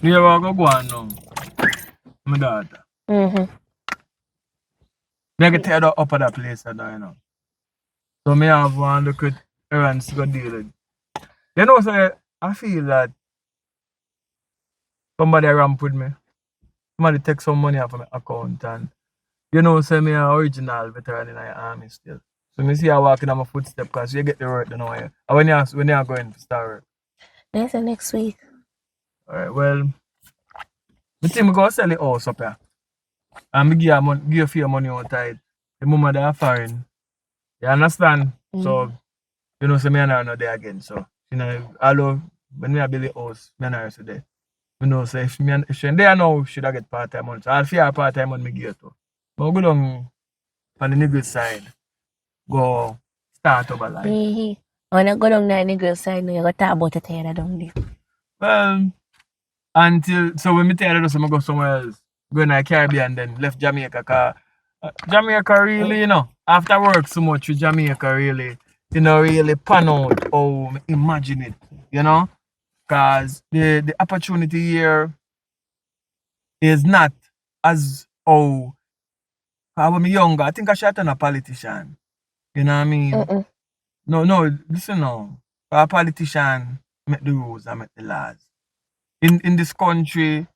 You ever go on now? My daughter. Me get tired up at that place, you know. So me have one look at errands to go deal with. You know, so I feel that somebody ramp with me. Somebody take some money off of my account and you know, say me an original veteran in the army still. So me see I walking on my footstep because you get the work done away. And when you are going to start work. That's the next week. Alright, well, the thing me go sell the house up here. And me give a few money out of it. The moment they are foreign. You understand? So, you know, so me and her not there again. So, you know, although when me a build the house, me and her so there. You know, so if she there now, should I get part-time money. So I'll feel part-time money me give it to. But I go down on the nigga side. Go start over life. When I go down there, the girl side, you got to talk about it here down there. Well, so when me tell you this, I'm go somewhere else. Go in the Caribbean then left Jamaica. Cause, Jamaica really, you know, after work so much with Jamaica really, you know, really pan out how imagine it, you know? Cause the opportunity here is not as when I'm younger, I think I should turn a politician. You know what I mean? No, listen now. A politician make the rules and make the laws. In this country,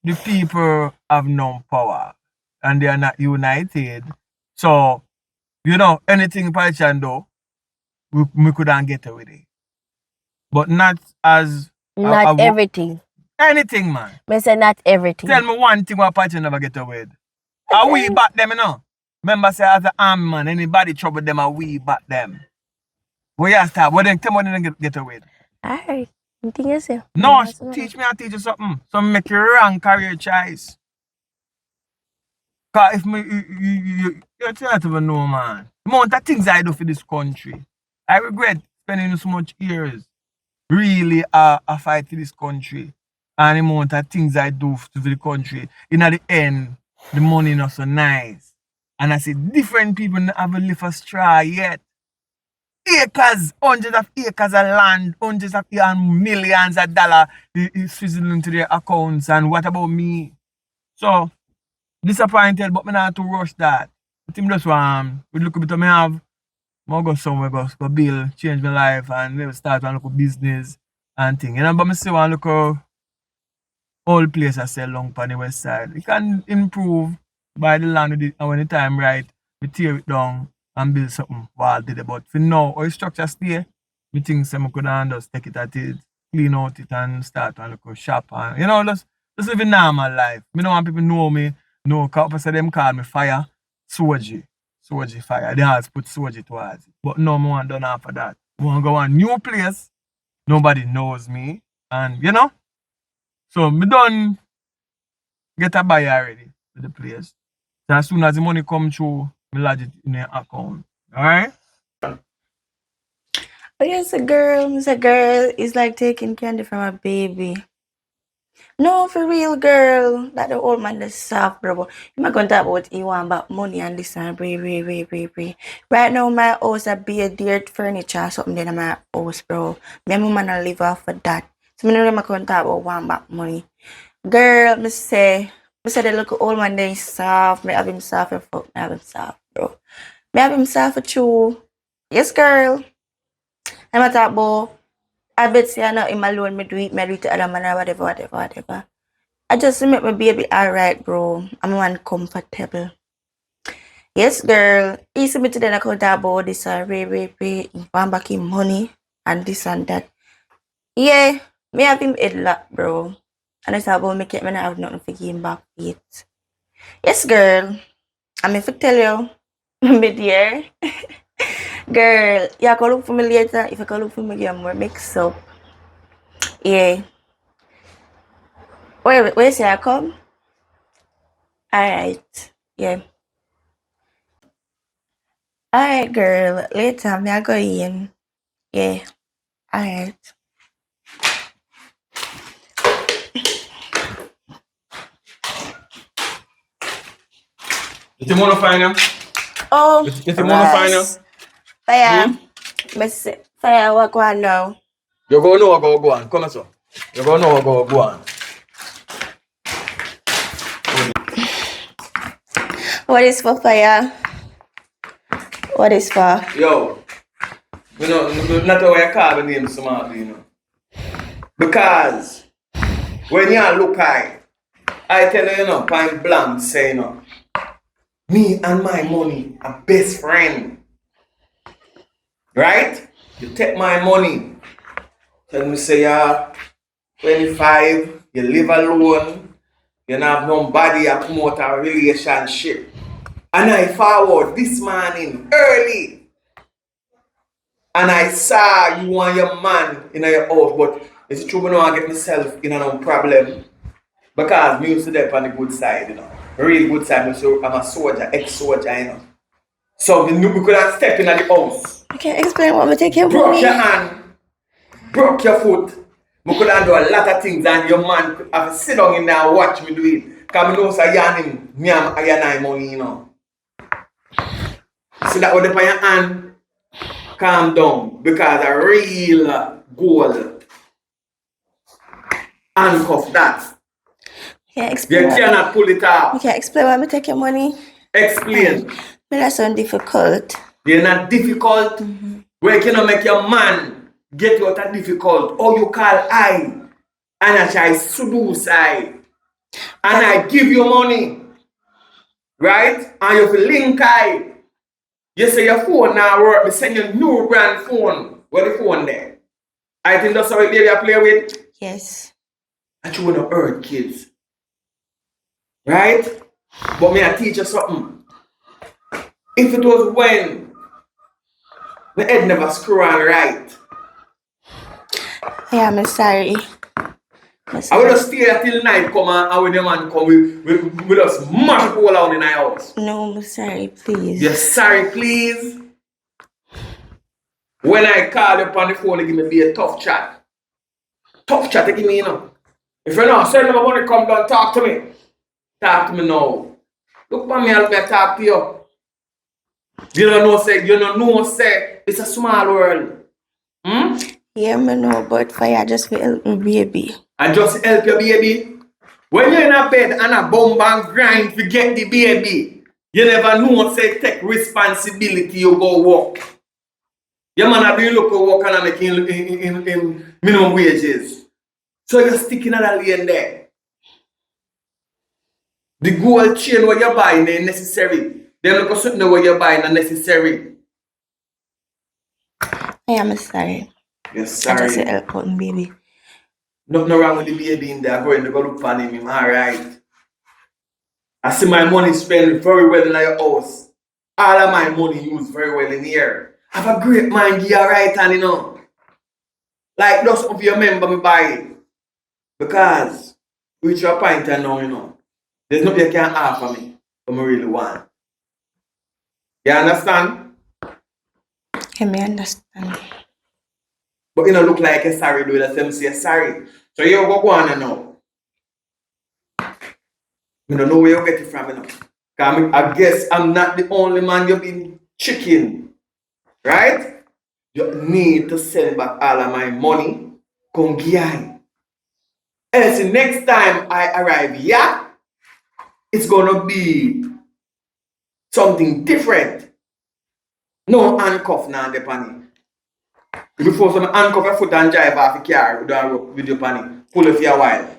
the people have no power and they are not united. So, you know, anything politician do, we couldn't get away with it. But not as not everything. Anything, man. I say not everything. Tell me one thing what politician never get away with. Are we back them, you know? Remember say as an army man, anybody trouble them, are we back them. Where you start? What then tell me they get away with? Alright. Anything you say? No, teach me and teach you something. So make your wrong career choice. Cause if me you can't even know, man. The amount of things I do for this country. I regret spending so much years really a fight for this country. And the amount of things I do for the country. In at the end, the money not so nice. And I see different people not have a lift a straw yet. Acres, hundreds of acres of land, hundreds of millions of dollars is fizzling into their accounts. And what about me? So, disappointed, but me not to rush that. I think just we look a bit of me have, I go somewhere, go build, change my life, and maybe start one local business and thing. You know, but I see one local old place I sell long on the west side. It can improve by the land and when the time right, we tear it down and build something while did it. But for now, our structure stay, we think some could just take it at it, clean out it and start one local shop and you know, just live a normal life. I don't want people know me. No, because them call me fire, Soji fire. They always put Soji towards it. But no, I want done after that. I want to go a new place. Nobody knows me. And, you know? So, me done get a buyer already for the place. So, as soon as the money come through, me lodge it in the account. Alright? Oh, yes, a girl. It's a girl. It's like taking candy from a baby. No, for real, girl. That the old man is soft, bro. You might going to talk about he want about money and this and pray. Right now, my house a be a dirt furniture or something in my house, bro. My mama not live off of that. So me know them going to talk about want back money. Girl, me say the look old man they soft. Me have him soft and fuck. Me have him soft, bro. Me have him soft for true. Yes, girl. I'm a talk about. I bet say I know him alone, me do it to other man or whatever. I just make my baby alright, bro. I'm one comfortable. Yes, girl. Easy me today I could talk about this pay, want back him money and this and that. Yeah, me have him head lock, bro. And I talk about me not have nothing for him back yet. Yes, girl. I'm if I tell you, me dear. Girl, you can look for me later. If you can look for me, get more mix up. Yeah. Where say I come? Alright. Yeah. Alright, girl. Later, me I go in. Yeah. Alright. If you want to find him? Oh, if you want to find him? Fire. Fire, what go on now? You're going to know what go on. Come on, sir. You're going to know what go on. What is for fire? What is for? Yo, not how I call the name smart, Because when you look I tell you, point blank say, me and my money are best friend. Right? You take my money. Tell me say you're 25, you live alone, you don't have nobody to promote a relationship. And I forward this morning early. And I saw you and your man in your house, but it's true I don't get myself in a problem. Because me used to be on the good side, Real good side. So I'm a soldier, ex-soldier, So we could have stepped in at the house. You can explain what we take your Broke money. your hand, broke your foot. We could have done a lot of things and your man could have sit down in there and watch me do it. Because I know say yarn me and I money, So that would upon your hand, calm down. Because a real goal handcuff that. Yeah, You explain. cannot pull it off. You can explain why we take your money. Explain. But that's so difficult. They're not difficult. Where you cannot make your man get you out of difficult. Or you call I and I try seduce I. And I give you money. Right? And you have link I. You say your phone now work. Me send you new brand phone. Where the phone there? I think that's how baby I play with. Yes. And you want to hurt kids. Right? But me I teach you something. If it was when the head never screw on right, Yeah, I'm sorry. I will just stay till night come and when the man come, we just mash all out in our house. No, I'm sorry, please. You're sorry, please. When I call you on the phone, you give me a tough chat. Tough chat, you give me, If you know, send my money, come down, talk to me. Talk to me now. Look for me, I'll be talk to you. You don't know, say, it's a small world. Yeah, I know, but fire just for help me, baby. I just help your baby. When you're in a bed and a bum and grind to get the baby, you never know, say, take responsibility, you go work. Your man have been looking work and making in minimum wages. So you're sticking at a lane there. The gold chain what you're buying is necessary. They look at something what you're buying is necessary. I am sorry. You're I just sorry. help out, baby. Nothing wrong with the baby in there. Going to go look for him. Alright. I see my money spent very well in your house. All of my money used very well in here. I have a great mind, give you right hand, Like just if you remember me buy it. Because reach your point and now, there's nothing you can offer me what I really want. You understand? I may understand. But you don't look like you're sorry, do the same say sorry. So you go on now. I don't know where you get it from, I guess I'm not the only man you've been chicken. Right? You need to send back all of my money. Come here. Else the next time I arrive here, it's gonna be something different. No handcuff now the panny. Before some handcuff your foot and drive off the car with your panny. Pull it for a while.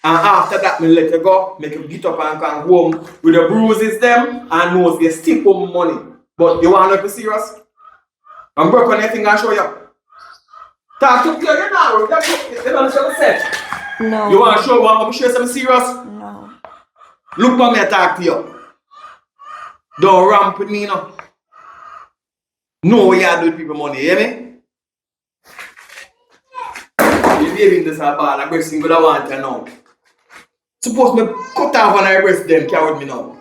And after that, me let you go, make you get up and come home with the bruises them and know if you still owe me money. But you want to be serious? I'm broke on anything I show you. Talk to you now. You don't show yourself. No. You want to show me something serious? No. Look for me and talk to you. Don't ramp with me now. Know what you do with people money, you hear me? You baby in this ball, I'm breasting what I want to know. Suppose me cut off on her breast them carry with me now.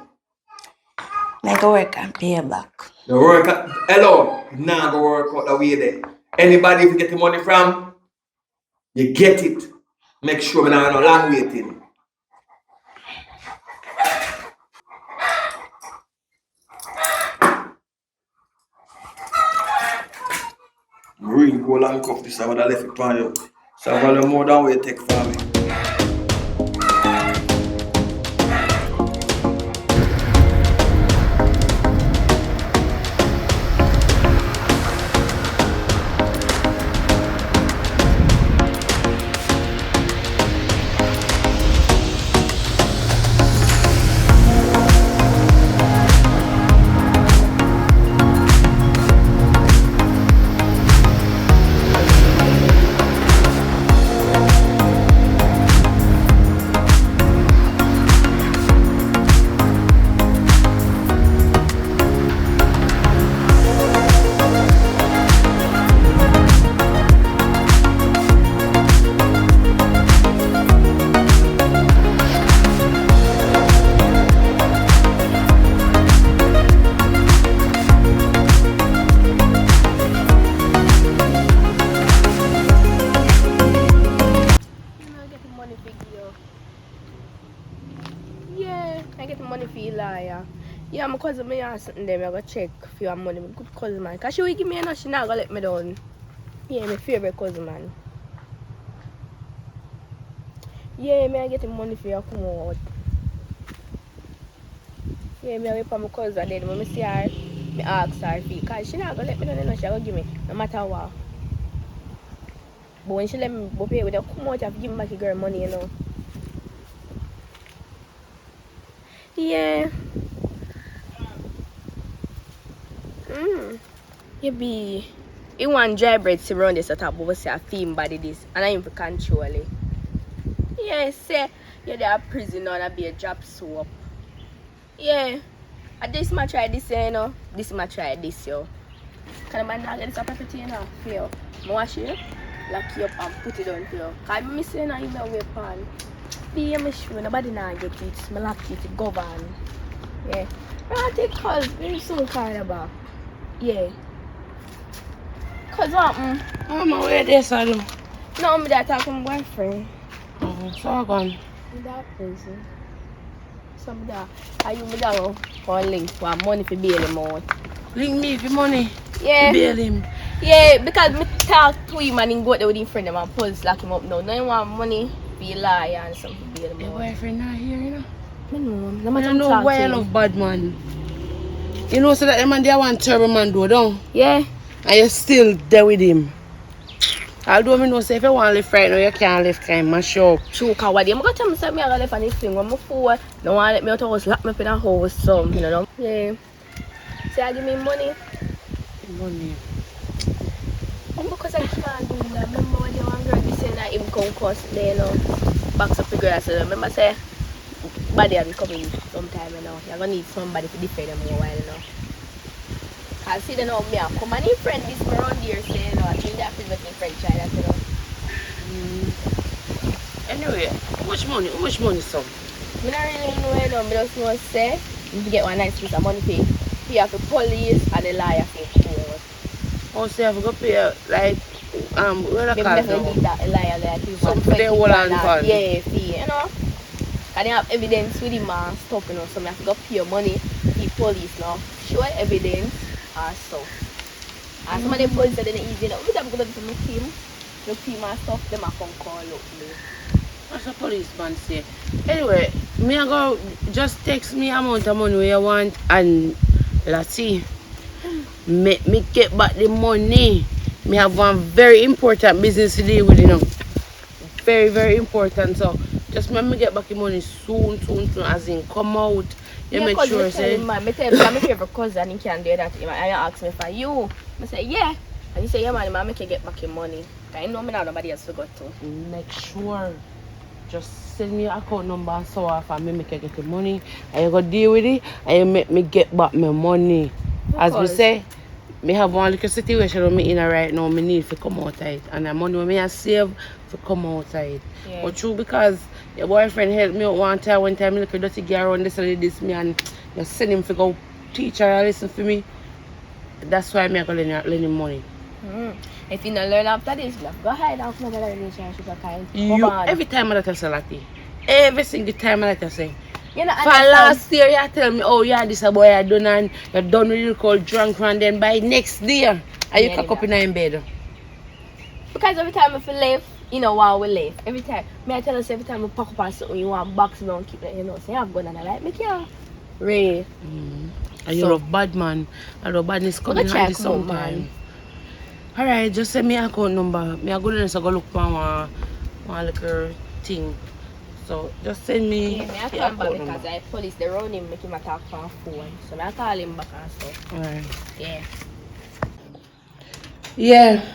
I go work and pay you back. The work, hello, nah go work out the way there. Anybody if you get the money from, you get it. Make sure we don't have no long waiting. I really go long cuff this, I would have left it on you. So I want more than what you take from me. feel liar. Yeah, my cousin me ask something there, I go check for your money. My good cousin man. Cause she will give me enough, she not gonna let me down. Yeah, my favorite cousin man. Yeah, me I get money for you come out. Yeah, me I wait for my cousin then when I see her, me ask her for cause she not gonna let me down, you know, she gonna give me no matter what. But when she let me go pay with her, come out, I have to give me back the girl money, you know. Yeah. You be you want dry bread to run this at but say a theme body this and I even control it. Yeah, say you're there prison and I be a drop soap. Yeah. And this ma try this you know. This ma try this yo. Can a man not get this up everything you know? For you. I wash you, lock you up and put it on for you. Cause me say no in a weapon. Be a sure nobody not get it. Me lock it to govern. Yeah. I take calls very soon kind of back. Yeah. Cause what? I'm away there, so do. No, me that talk to my boyfriend. So I gone. Me that prison. So me that. Are you me that go for link for money for bail him out? Link me for money. Yeah. Bail him. Yeah, because me talk to him and he go there with his friend them and police lock him up now. No, he want money for a liar and something for bail him Your out. boyfriend not here, you know. Me know. No I matter don't know talk why to I him. love bad man. You know, so that the man there want terrible man do, don't? Yeah. And you're still there with him. Although me know say if you want to live right now, you can't live kind of mash up. True, cause what I'm gonna tell me say me I gotta live on this thing when my fool don't want to let me out of house, lock me up in a house, so you know. Yeah. Say I give me money. Money. Because I can't do that. Remember when you one girl be saying that him come cost there, you know, box up the girl. So remember say, body will be coming sometime, you know. You're gonna need somebody to defend them more while, you know. I see them now, me I come and his friend this me around here say, you know, I think that with my friend child, you know. Anyway, how much money? How much money, son? I don't really know, you know, I just know say, you get one nice piece of money for you have the police and the liar for court. Oh, say I forgot to pay, like, what I Maybe call definitely it need that liar there too. Something for their whole hand fund. Yeah, fee, you know. And they have evidence with him and stuff, you know, so I have to go pay your money to the police now. Show evidence and stuff. And some of them police are then easy, you know. We have to go to my team and stuff, them have come call up me. What's the policeman say? Anyway, me I go just text me amount of money you want and let's see. Make me get back the money. Me have one very important business to deal with, you know. Very, very important. So just make me get back the money soon, as in come out. You Yeah, make cause sure me tell him, man, me tell him, I'm my favorite cousin, he can do that to him. And he ask me for you. I say, yeah. And he say, yeah, man, I make you get back your money. I know me now nobody else forgot to. make sure. Just send me your account number and so off and me make you get the money. And you go deal with it and you make me get back my money. As we say, me have one little situation with me in right now, me need to come outside. And the money me I save to come outside. Yeah. But true because your boyfriend helped me out one time, me look at dirty girl around this and this me and you send him to go teach her and listen for me. That's why me I go lend him money. If you don't learn after this, go ahead and come over relationship kind. Every time I tell Salati. Every single time I tell say. You know, For last year, you tell me, oh, yeah, this a boy I done and you're done with you called drunk and then by next day, and you cock up in bed. Because every time if you leave, you know while we leave. Every time, me I tell us every time we pack up on something, you want box me and keep it, you know. So you have gun and I like me, yeah. Ray. And you love bad man. I love badness coming handy sometime. Alright, just send me an account number. Me I go there so go look for one little thing. So just send me. Yeah, me I call him back because the police they run him, make him attack on phone. So me I call him back and stuff. Alright. Yeah. Yeah.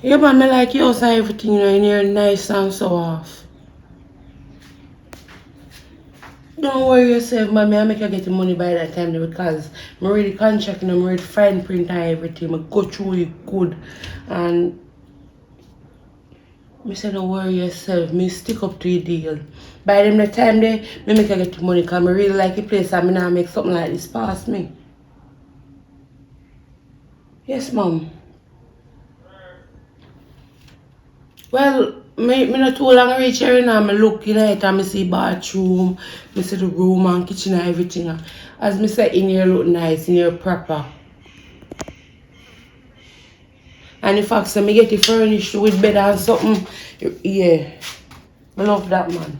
Yeah, man, me like you outside everything, you know, and you're nice and so off. Don't worry yourself, man. I make you get the money by that time because I read the contract and I read the fine print and everything. I go through it good. And I say don't worry yourself. Me stick up to your deal. By them the time they me make you get the money because I really like the place and I now make something like this past me. Yes, mom. Well, Me not too long reach here now. Me look in it and me see bathroom, me see the room and kitchen and everything. As me say, in here look nice, in here proper. And the fact that me get it furnished with bed and something, yeah, I love that, man.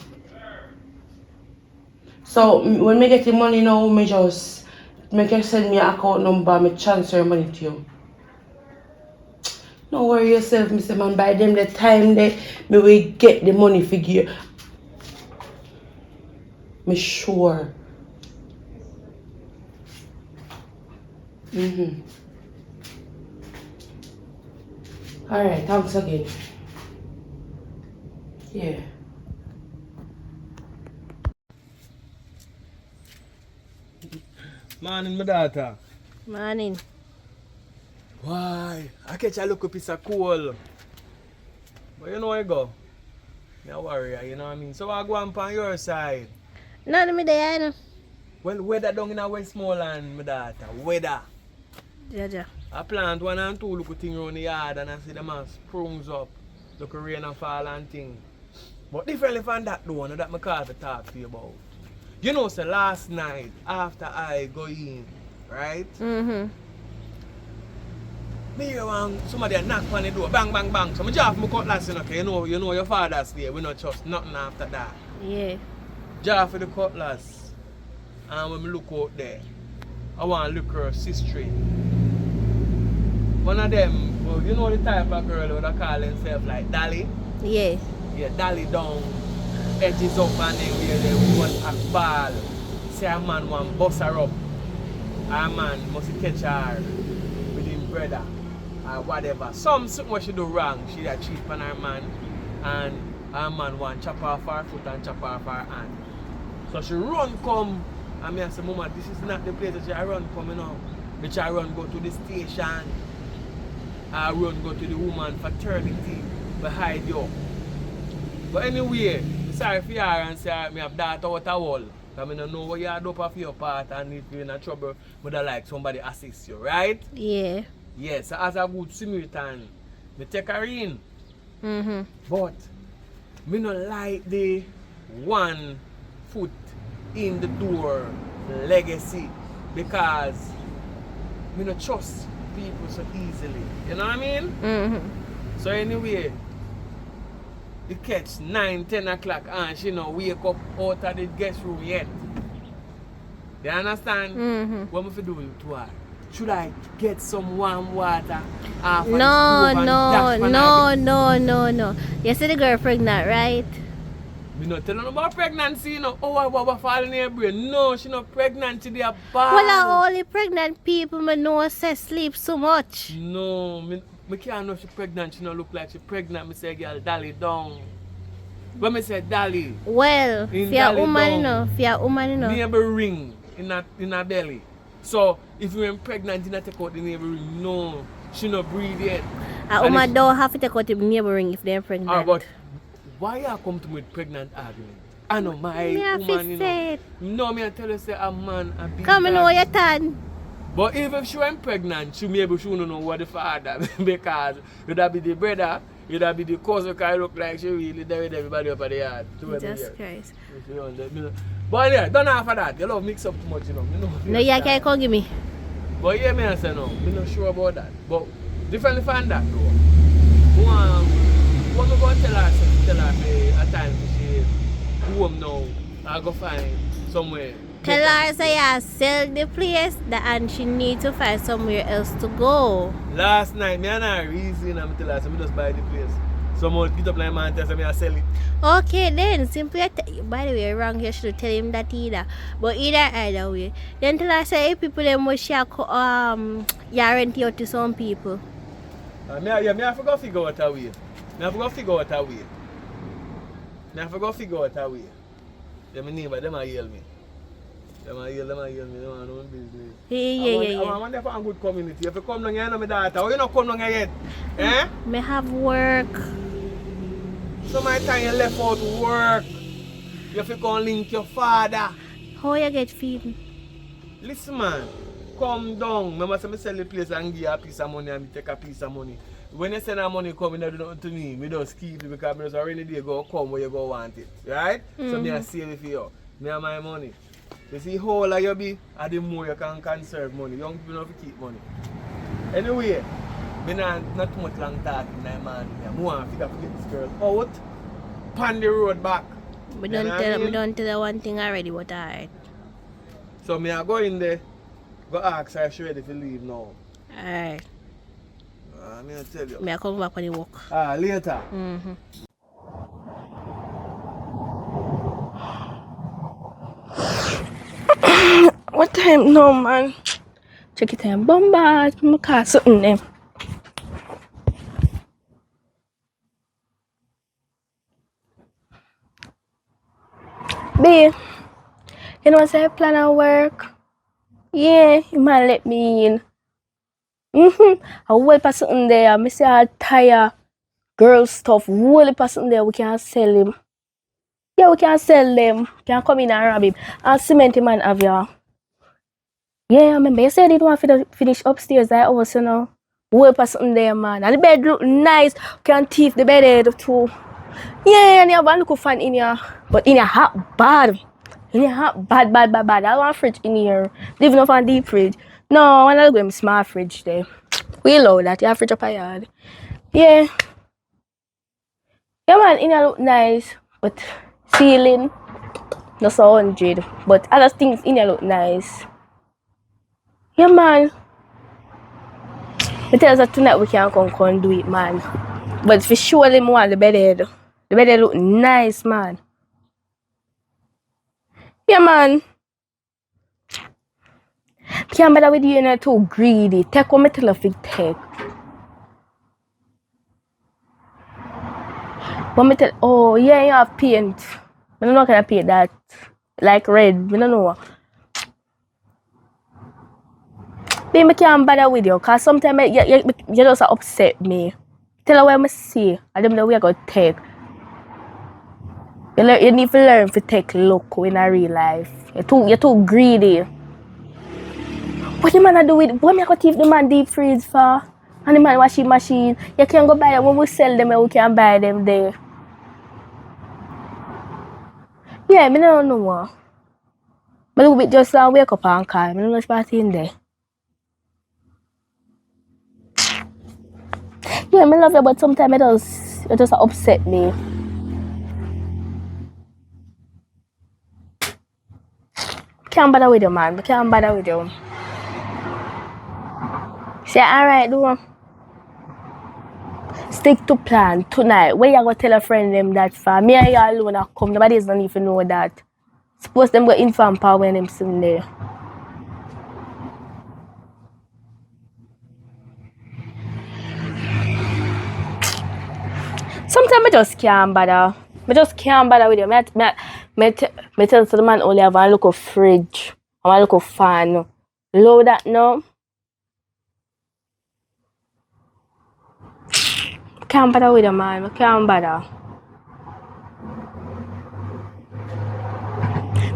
So when me get the money now, me just make you send me your account number, me transfer money to you. Don't worry yourself, Mr. Man. By them the time they me will get the money figure. Me sure. Alright, thanks again. Yeah. Morning, my daughter. Morning. Why? I catch a look piece of coal. But you know where you go? Me a warrior, you know what I mean? So I go on your side. None me there, no. Well, weather down in a Westmoreland, my daughter. Weather. Jaja. I plant 1 and 2 little things around the yard and I see them as springs up. Look rain and fall and thing. But differently from that though, that I call to talk to you about. You know, so last night after I go in, right? Mm-hmm. Me hear somebody knock on the door, bang, bang, bang. So I draw my cutlass, okay? You know your father's there, we not trust nothing after that. Yeah. Draw for the cutlass. And when I look out there, I want to look her sister. One of them, well, you know the type of girl who they call themselves like Dolly? Yeah. Yeah, Dolly down, edges up and then where they want a ball. Say a man want bust her up. A man must catch her with him brother or whatever. Something what she do wrong, she a cheat on her man and her man want chop off her foot and chop off her hand. So she run come and me I say, Mama, this is not the place that she run come, you know. Which I run go to the station. I run go to the woman fraternity to hide you. But anyway, sorry for you and say I have that out a wall. Because I don't know what you are doing for your part and if you're in trouble, but I like somebody assist you, right? Yeah. Yes, so as a good Samaritan, I take her in. Mm-hmm. But I don't like the 1 foot in the door legacy because I don't trust people so easily. You know what I mean? Mm-hmm. So anyway, it catch 9, 10 o'clock and she no wake up out of the guest room yet. You understand? Mm-hmm. What am I do to her? Should I get some warm water off of the No, stove and no, dash on no, her? no. You see the girl pregnant, right? Me not telling about pregnancy, you know. Oh, I fall in her brain. No, she not pregnant, she dey a bad. Well, only pregnant people me know say sleep so much. No, me can't know she pregnant. She not look like she pregnant. Me say, girl, Dolly down. When me say Dolly, Well, In for your Dolly woman, you down. know, for your woman, you know. neighbor ring in her belly. So if you're pregnant, you not take out the neighbor ring. No, she not breathe yet. A And woman if- don't have to take out the neighbor ring if they're pregnant. Ah, but why you come to me with pregnant argument? I know my Me have woman, to you say know. it. No, me I tell you say a man a big Come and know dog. your turn. But even if she went pregnant, she maybe she wouldn't know what the father because would that be the brother, would that be the cousin because it look like she really there with everybody up at the yard. Jesus Christ. But yeah, don't have for that. You love mix up too much, you know. No, you can't come give me. But yeah, me I say no. I'm not sure about that. But differently from that though. What me going to tell her say a time she go home now I go find somewhere. Tell her say you sell the place and she need to find somewhere else to go. Last night, me and her reason and I tell her say me just buy the place. Someone get up like man and tell me I sell it. Okay then, simply by the way, wrong, you should tell him that either. But either way. Then tell her say if people them wish you you rent you out to some people. Me have to go figure out a way. Me have to go figure out a way. Them neighbor, them a yell me. Them a yell me, them a know business. Yeah. I want them for a good community. If you come down here, you know my daughter. Or you not come down here yet? Eh? Me have work. So my time you left out to work. You have to go and link your father. How you get feeding? Listen man, come down. Remember say me sell the place and give you a piece of money and me take a piece of money. when you send that money come, you don't do nothing to me. Me just keep it because me just already day go come where you go want it. Right? So me I save it for you. Me and my money. You see how old you be, and the more you can conserve money. Young people don't have to keep money. Anyway, me not too much long talking, man. I want to get this girl out, pan the road back. We don't tell her one thing already, but alright. So me I go in there, go ask her if she ready to leave now. Alright. Me I tell you. Me I come back when you walk. Later. What time now, man? Check it time. Bombard. I'm call something there. Babe, you know what's I plan of work? Yeah, you might let me in. I will pass something there. I say I tire girl stuff. Will pass something there. We can sell him. Yeah, we can sell them. Can come in and rob him. And cement him and have ya. Yeah, I remember you said you don't want to finish upstairs. I also know. Will pass something there, man. And the bed look nice. Can thief the bed head too. Yeah, and you have one little fan in here. But in here hot bad. In here hot bad. I want fridge in here. Leave enough on deep fridge. No, I want to go in small fridge there. We love that. You have fridge up a yard. Yeah. Yeah, man, in here look nice. But ceiling, no so 100. But other things in here look nice. Yeah, man. I tell us that tonight we can come do it, man. But for sure, them want the bed head. The bed head look nice, man. Yeah, man. Can't bother with you, you're not too greedy. Take what I tell you to take. But me tell, oh, yeah, you have paint. I don't know can I paint that. Like red, I don't know. Babe, I can't bother with you, because sometimes you just upset me. Tell her what I see, and them the way I go take. You need to learn to take look in a real life. You're too greedy. What the man do with, what me go thief the man deep freeze for? And the man washing machine. You can go buy them when we sell them, we can buy them there. Yeah, I don't know. But look, just wake up and call. I don't know what's party in there. Yeah, I love you, but sometimes it just upset me. Can't bother with you, man. I can't bother with you. Say, alright, do. Stick to plan tonight. Where you go tell a friend them that for me and you alone I come. Nobody's don't even know that. Suppose them go inform power when them sitting there. Sometimes I just can't bother. I just can't bother with you. Me tell the man only have a look fridge. I want a look fan. Low that now. Can't bother with you, man. I can't bother.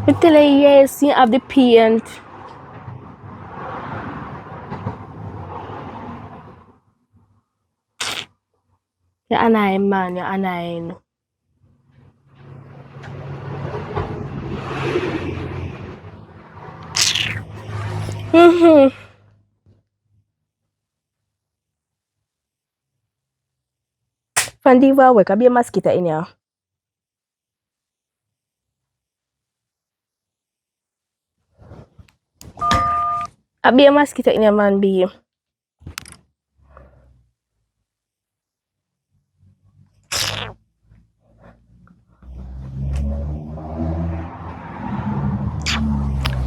I tell you, yes, you have the paint. You're annoying, man. You're annoying. From the work, I'll be a mosquito in here. I'll be a mosquito in here, man, be.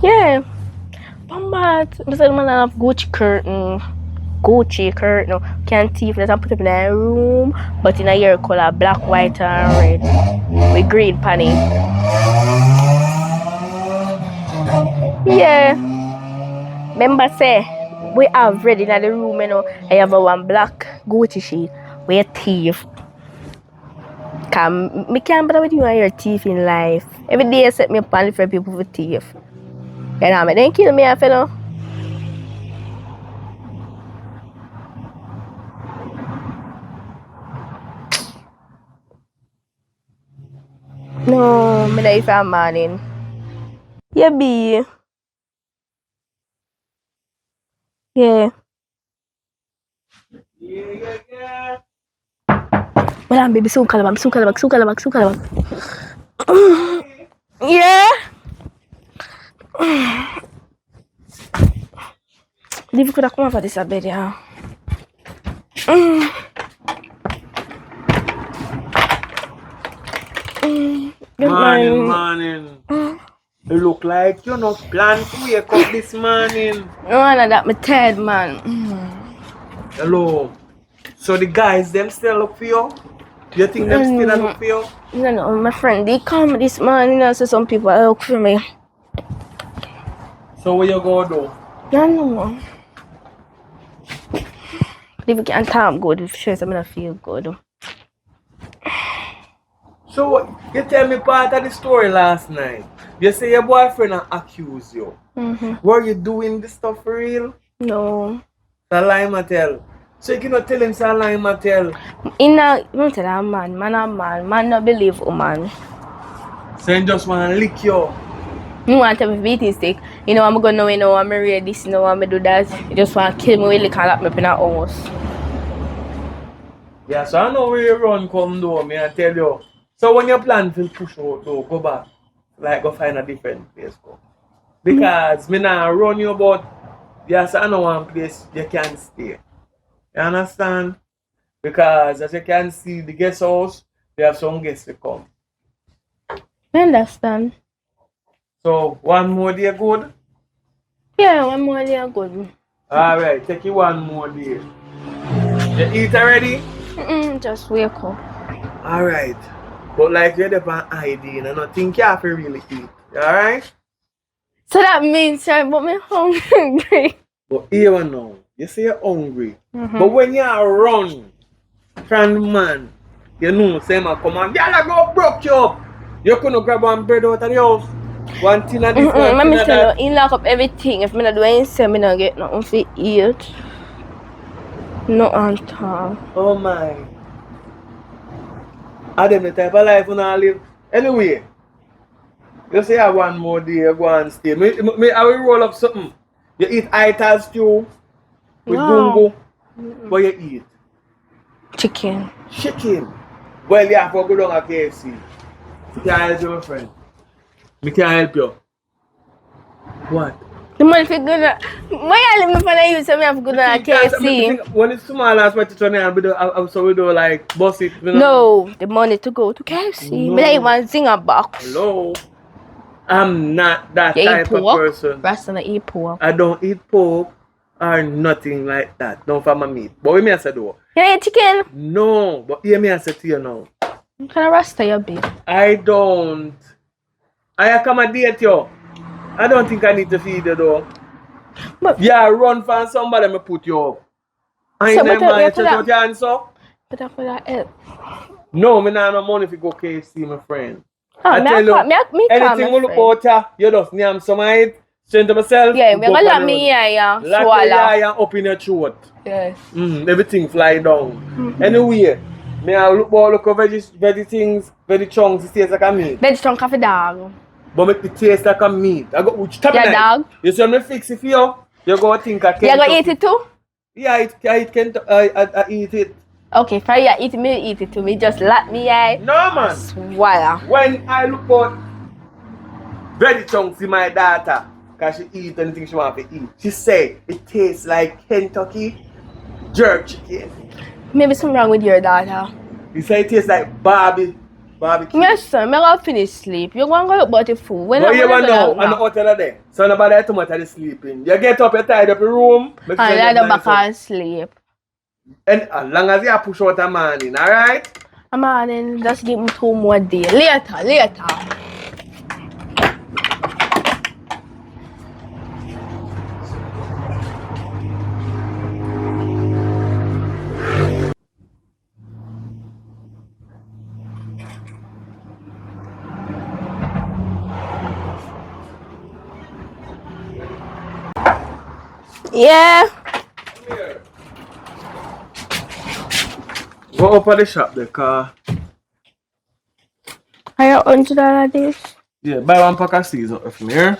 Yeah. But I said, man, I have Gucci curtain. Can't see if there's a put up in a room, but in a year color, black, white, and red. With green panny. Yeah. Remember say we have red in the room, you know. I have a one black Gucci sheet. We're thief. Me can't bother with you and your thief in life. Every day I set me up on for people for thief. You know, they kill me, you know. No, me die for morning. Yeah, B. Yeah. Yeah. Wala, baby, soon kalabag. Yeah. Hindi ko na kumapa di sabi niya. Good Morning. You look like you not plan to wake up this morning. No, that my tired, man. Hello. So the guys, them still look for you? You think them still look for you? No, my friend, they come this morning, so some people look for me. So where you go do? No. If we can't time good, if sure I'm gonna feel good. So you tell me part of the story last night. You say your boyfriend accused you. Were you doing this stuff for real? No. The lie Mattel. So you cannot tell him it's a lie Mattel. Don't tell that man not believe woman. So you just want to lick you. You want to have a beating stick. You know, I'm gonna know, I'm gonna read this, you know, I'm gonna do that. You just want to kill me with lick and lock me up in a house. Yeah, so I know where you run come though, me I tell you. So when you plan to push out though, go back. Like go find a different place go. Because me not run you but yes, I know one place you can stay. You understand? Because as you can see the guest house, they have some guests to come. I understand. So one more day good? Yeah, one more day good. Alright, take you one more day. You eat already? Just wake up. Alright. But like you're the on ID and I don't think you have to really eat. Alright? So that means I'm but me hungry. But here now, you say you're hungry. But when you run from the man, you know, say man come on, y'all go broke you up. You couldn't grab one bread out of the house. One thing of this, one Let thing me of tell that. you, he lock up everything. If I not do anything, I not get nothing to eat. No answer. Oh my. I them the type of life when I live. Anyway, you say I one more day, you go and stay. I will roll up something. You eat ital stew with gungo. What you eat? Chicken. Chicken. Well, you have to go down to KFC. Can I help you, my friend? Me can help you. What? The money for good. Why you leave me for you? So me have good at KFC. When it's small as what you and so we do like boss it. You know? No, the money to go to KFC. No. But I want sing a box. Hello. I'm not that You eat type of pork? person. Rasta not eat pork. I don't eat pork or nothing like that. No for my meat. But what me I say though? You eat chicken? No, but hear me I say to you now. What kind of Rasta you be? I don't. I accommodate you. I don't think I need to feed you though. But Yeah, run from somebody me put you up. I So, ain't but never you you put check out your answer. but after that help. No, me not no money if you go KFC, my friend. Oh, I tell you, me anything we look out ya, you just name some of it, send to myself. Yeah, you we go gonna up let and me run. yeah, Lock your swallow. eye up in your throat. Yes. Everything fly down. Anyway, me I look at veggie things, veggie chunks, it tastes like a meat. Veg chunk coffee dog. But make it taste like a meat. I go which time Yeah, dog. You see me fix it for you, you go think I You gonna eat it too? Yeah, I eat it. Okay, for you eat it to me. Just let me No man. swallow. When I look at veggie chunks in my daughter, because she eat anything she want to eat, she say it tastes like Kentucky jerk chicken. Maybe something wrong with your daughter. You say it tastes like barbecue. Yes, sir. I'm gonna finish sleep. You're gonna go about the food. When But I'm you gonna know, go I'm not hotel there. So nobody too much is sleeping. You get up, you tidy up your room. Make sure I you lie get back nice up. and sleep. And as long as you push out a morning, alright? I'm on just give me 2 more days. Later. Yeah. Go up at the shop there, car. Are $100 this? Yeah, buy one pack of Caesar for me, here.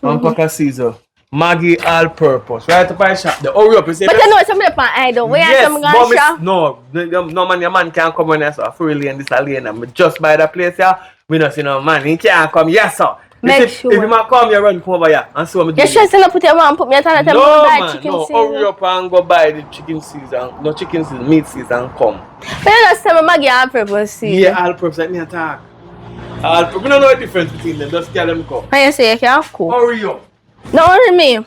One pack of Caesar. Maggie all purpose. Right up by shop. The hurry up, you see But that? you know somebody pan I don't. Where Yes, some but gonna miss, shop? no man, your man can't come on here, so I free lane this a lane and me just buy the place here. We don't see no man. He can't come, yes sir. Make If sure. you might come, you run come over here and see what me do. You sure say no put your one put me at time No buy man, chicken no, Caesar. hurry up and go buy the chicken season, no chicken season, meat season and come. But you just say my Maggie on purpose Caesar. Yeah, all purpose let me attack. All purpose, we don't know the difference between them, just tell them come. And you say you can't cook. Hurry up. No worry me.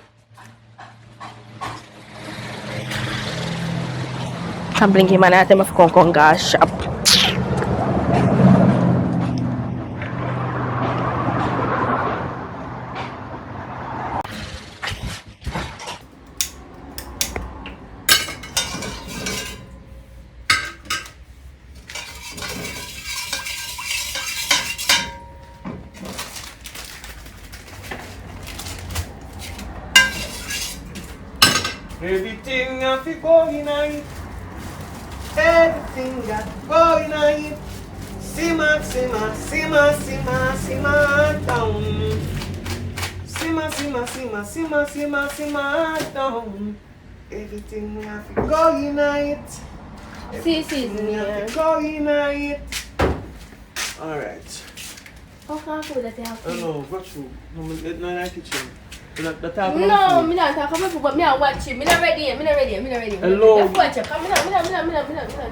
I'm blinking man at them of Konga shop. Everything have to go in it. Everything got to go in it. Simmer, simmer, simmer, simmer, simmer down. Simmer, simmer, simmer, simmer, simmer, simmer down. Everything have to go in it. See season Everything have here. to go in it. Alright. How can food that you have I to? know, go through. No, no, in the kitchen. The No, me not talk about food, but me I watch it. Me not ready yet. Me not ready yet. Me not ready yet. Hello. Let's watch it. Come, me not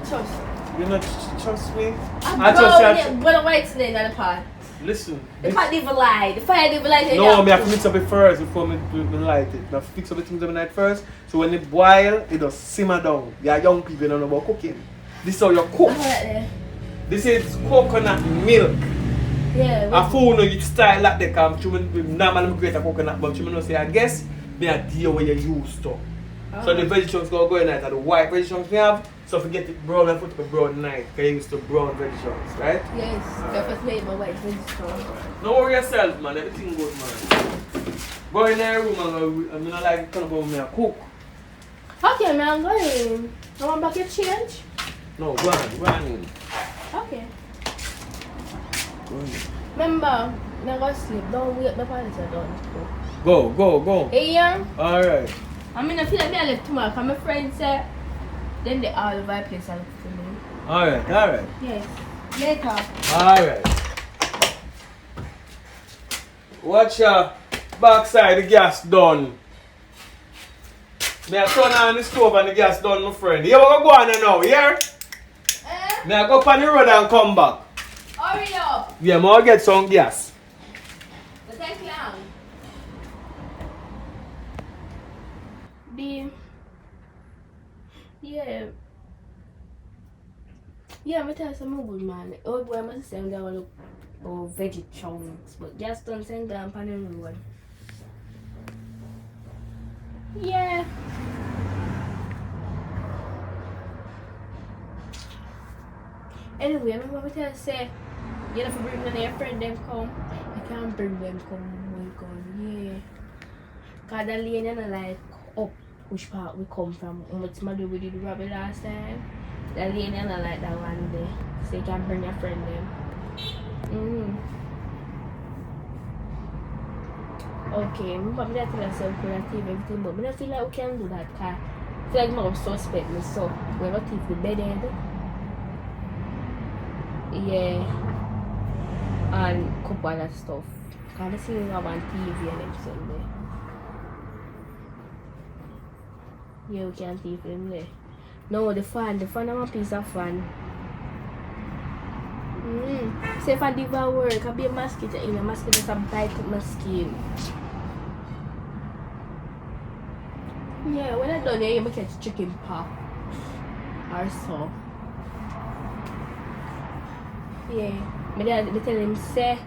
trust. You not trust me? I trust you. But what's the name of the pot? Listen. The pot devil lie. The fire devil lie. No, me have to mix up it first before me light it. Me have to fix up the things on the night first. So when it boil, it just simmer down. You are young people, you don't know about cooking. This is how you cook. This is coconut milk. Yeah. A food no you style like that because normally I create a coconut, but you know say I guess me a deal where you used to. So the vegetables go in it, and the white vegetables we have. So forget it brown and put up a brown night because you used to brown vegetables, right? Yes. That's made my white vegetable. No worry yourself, man. Everything good, man. Go in the room and I don't like to about me a cook. Okay, man, I'm going. I want back your change. No, go on in. Okay. Go on. Remember, I'm going to sleep. Don't wake me party till done. Go. Hey, yeah. Alright. I mean, I feel like I left tomorrow because my friend said, then they all vibe place and for me. Alright. Yes. Later. Alright. Watch your backside, the gas done. Me I turn on the stove and the gas done, my friend. You want to go on now, yeah? Me I go up on the road and come back. Hurry up. Yeah, I'll get some gas. It take long. Yeah, I'm tell some good man. Old boy must send down look or veggie chunks, but just don't send down pan the road. Yeah. Anyway, remember what I say, you have to bring them your friend them come. You can't bring them come when you come, yeah. Cause the lane and like up which part we come from. What's my do we did Robbie last time? The lane and like that one there. So you can bring your friend them. Okay, I'm probably that tell myself creative everything, but I don't feel like we can do that cause I feel like no suspect me so we're not if the bed end. Yeah, and couple other stuff. Cause I see you have on TV and everything there. Yeah, we can't see them there. No, the fan I'm a piece of fan. Say if I do my work, I'll be a mosquito in a mosquito that bite up my skin. Yeah, when I done here, you catch chicken pox or so. Yeah, me tell him say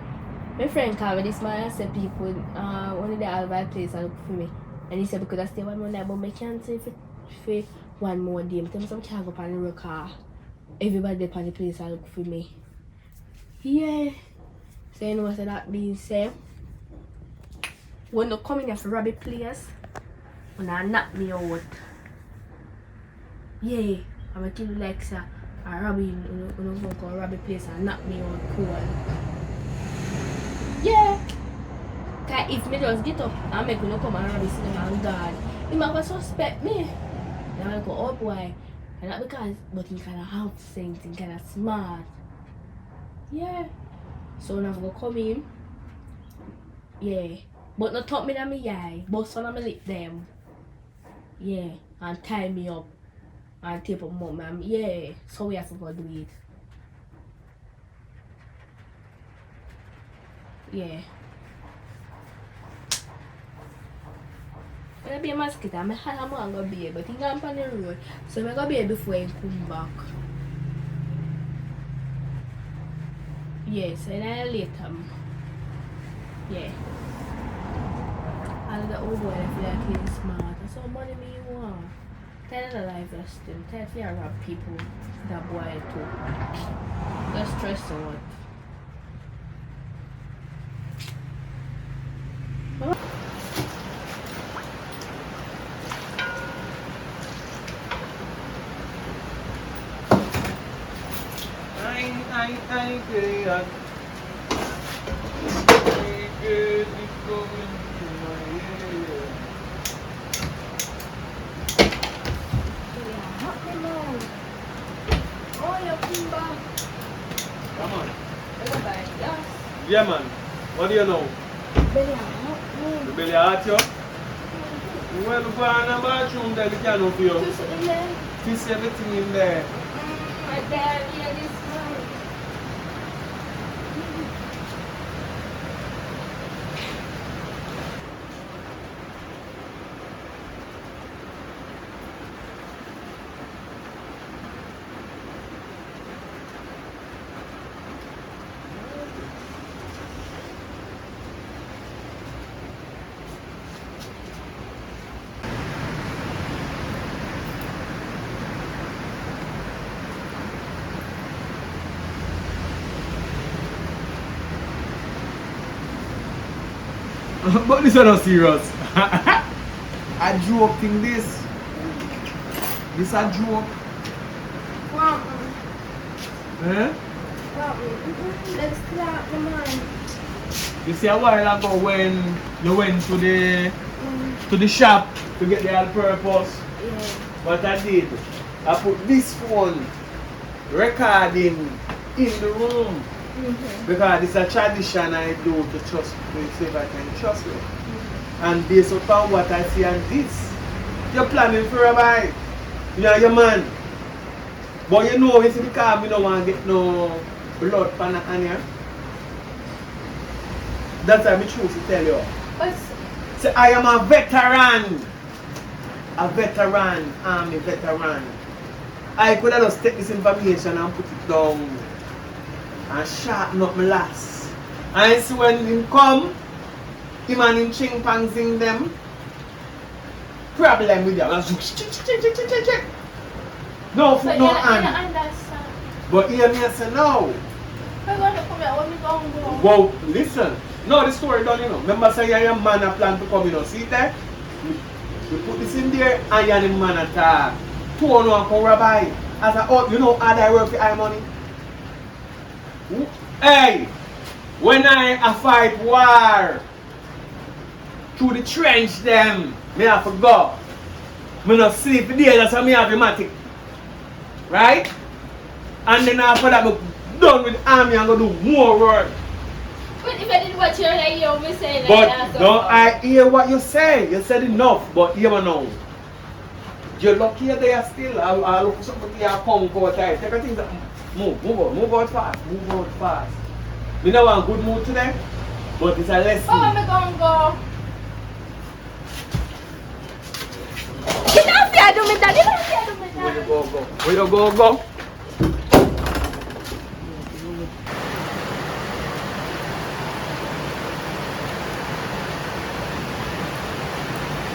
my friend called me this man and said people one of the alibi place and look for me. And he said because I stay 1 more night but I can't stay for 1 more day. I tell me some can't go up on the road car. Everybody up on the place and look for me. Yeah. So you know what that being said, when you come in here for rob a place, when I knock me out. Yeah, I'm gonna kill you like sir. I rob you, you know, go rob a place and knock me out cool. Yeah. Cause if me just get up and make no come around this cinema and God, he might go suspect me. And I go, oh boy. And not because, but he kind of have sense, he kind of smart. Yeah. So now I'm going to come in. Yeah. But not top me in my eye. Bust on my lip them. Yeah. And tie me up. And tape up mom. And yeah. So we have to go do it. Yeah. When I be a mosquito, I'm going to be, but he gone on the road. So I'm going to be before he come back. Yes, and I later. Yeah. And the old boy, I feel like he's smart. That's how money me you want. Tell the life lesson. Tell if you rob people. That boy too. That's stress or what? I get it going to my ear. Yeah, hot them out. Oh, you're coming back. Come on. Hello, guys. Yes. Yeah, man. What do you know? Belly hot. The belly hurt you? Well, go in the bathroom, then we can help you. Just in there. Fix everything in there. My dad, yeah, this one. But this is not serious. A joke thing this. This a joke. Eh? Let's clap, man. You see a while ago when you went to the shop to get the all-purpose. Yeah. What I did, I put this phone recording in the room. Because it's a tradition I do to trust me, see if I can trust me. And based upon what I see on this, you're planning for a buy. You're your man. But you know, it's because I don't want to get no blood pan on you. That's why I choose to tell you. So I am a veteran. A veteran, army veteran. I could have just take this information and put it down and sharpen up my last. And see when him come, him and him chimpanzee them, problem with them. No foot, no hand. But hear me and say no. Well, listen. No, the story done, you know. Remember say you and man a plan to come, you know. See there? We put this in there and you and the man at 2 or no come rabbi. As a, oh, you know how I work for high money? Hey, when I fight war through the trench them, me have to go. Me not sleep there, that's how me have the matic. Right? And then after that, I'm done with the army and go do more work. But if I didn't watch your hear me say But that. don't I hear what you say? You said enough, but hear me now. You're lucky you're there still. I'll look for something here come for time. Take a thing that move out fast, move out fast. We don't want a good mood today, but it's a lesson. Oh, I'm gonna go. Get off here, do me that. Get off here, do me that. Where you go, go? Where you go, go?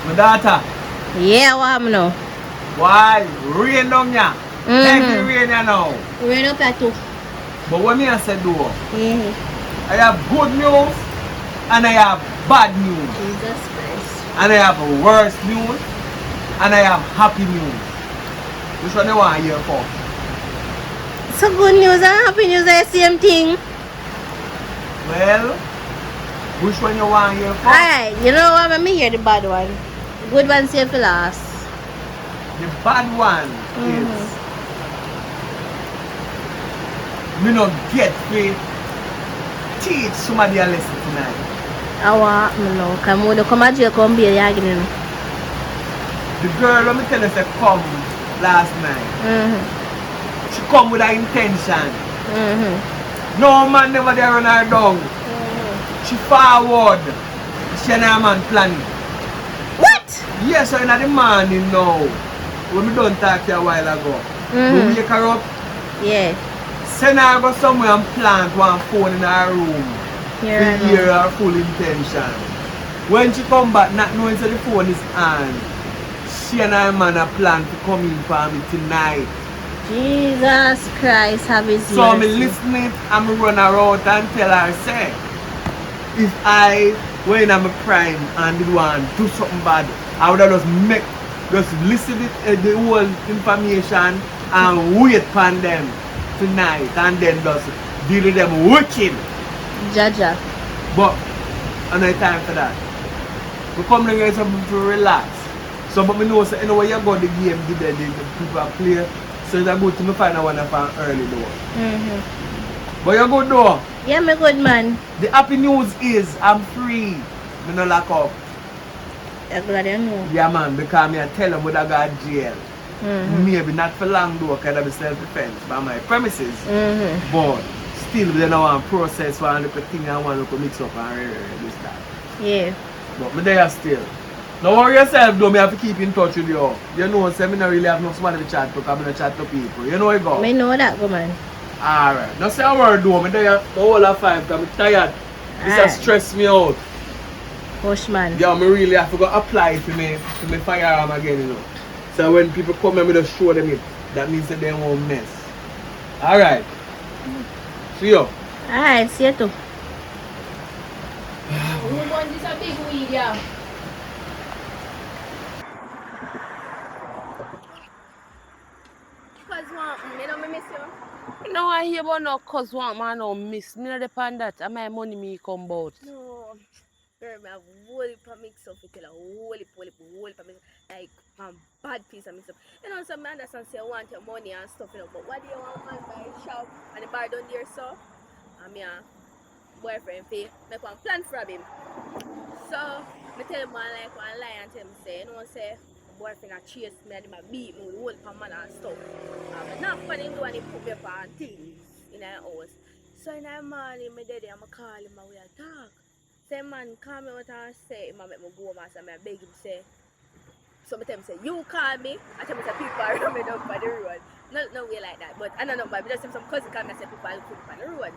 My daughter. Yeah, what happened now? Why? Rain down here. Heavy rain here now. Rain up here too. But what me I say do? I have good news and I have bad news. Jesus Christ. And I have worse news and I have happy news. Which one you want to hear for? So good news and happy news are the same thing. Well, Which one you want here for? Alright, you know what? Let me hear the bad one. Good one save for last. The bad one is me not get to teach somebody a lesson tonight. I want me know. Come on, come at jail, come be again. The girl, let me tell you, said come last night. She come with her intention. No man never there run her down. She forward. She and her man planning. What? Yes, so in the morning now. When we done talk to you a while ago. We wake her up. Yeah. Send her go somewhere and plant one phone in her room. Here To I hear know. her full intention. When she come back, not knowing that the phone is on, she and her man are plan to come in for me tonight. Jesus Christ, have his So I'm mercy. listening and I run her out and tell her, say, if I were in my prime and did want to do something bad, I would have just listen to the whole information and wait upon them tonight and then just deal with them wicked. Jaja. But I no time for that. We come here something to relax. So but me know so anyway you go the game the people are play. So it's a good to me find a one from early door. But you good though. Yeah, my good man. The happy news is I'm free. Me no lock up. I'm glad you know. Yeah man, because me I tell them I got jail. Maybe not for long though, because I be self-defense by my premises. But still they don't want to process one little thing and one little mix up and this that. Yeah. But me there still. Don't worry yourself though, me have to keep in touch with you. You know, so me not really have no somebody to chat to because I don't chat to people. You know it go? I know that, good man. Alright. Now say a word though, me there the whole of 5 because I'm tired. This has stressed me out. Push man. Yeah, me really have to go apply for me firearm again, you know. So when people come and me just show them it, that means that they won't mess. Alright. See you. Alright, see you too. You know I hear about no cause one man no miss. Me not depend that and my money me come about. No. Girl, I have whole heap of mix up. You tell a whole heap of mix up. Like, bad piece of mix up. You know, some man understand say you want your money and stuff, you know. But what do you want man buy shop and the bar down there, so? And me a boyfriend pay. Make one plan for him. So, me tell him one like one lie and tell him say, you know, say, my boyfriend a chase me and him a beat me with the whole heap of man and stuff. But not funny him do and he put me up on things in our house. So in the morning, my daddy, I'm call him and we a talk. Say man call me out and say, him a make me go home and say, I beg him say. So I tell him say, you call me. I tell him say, people are running up on the road. No way like that. But I don't know, but just some cousin call me and say, people are looking up on the road.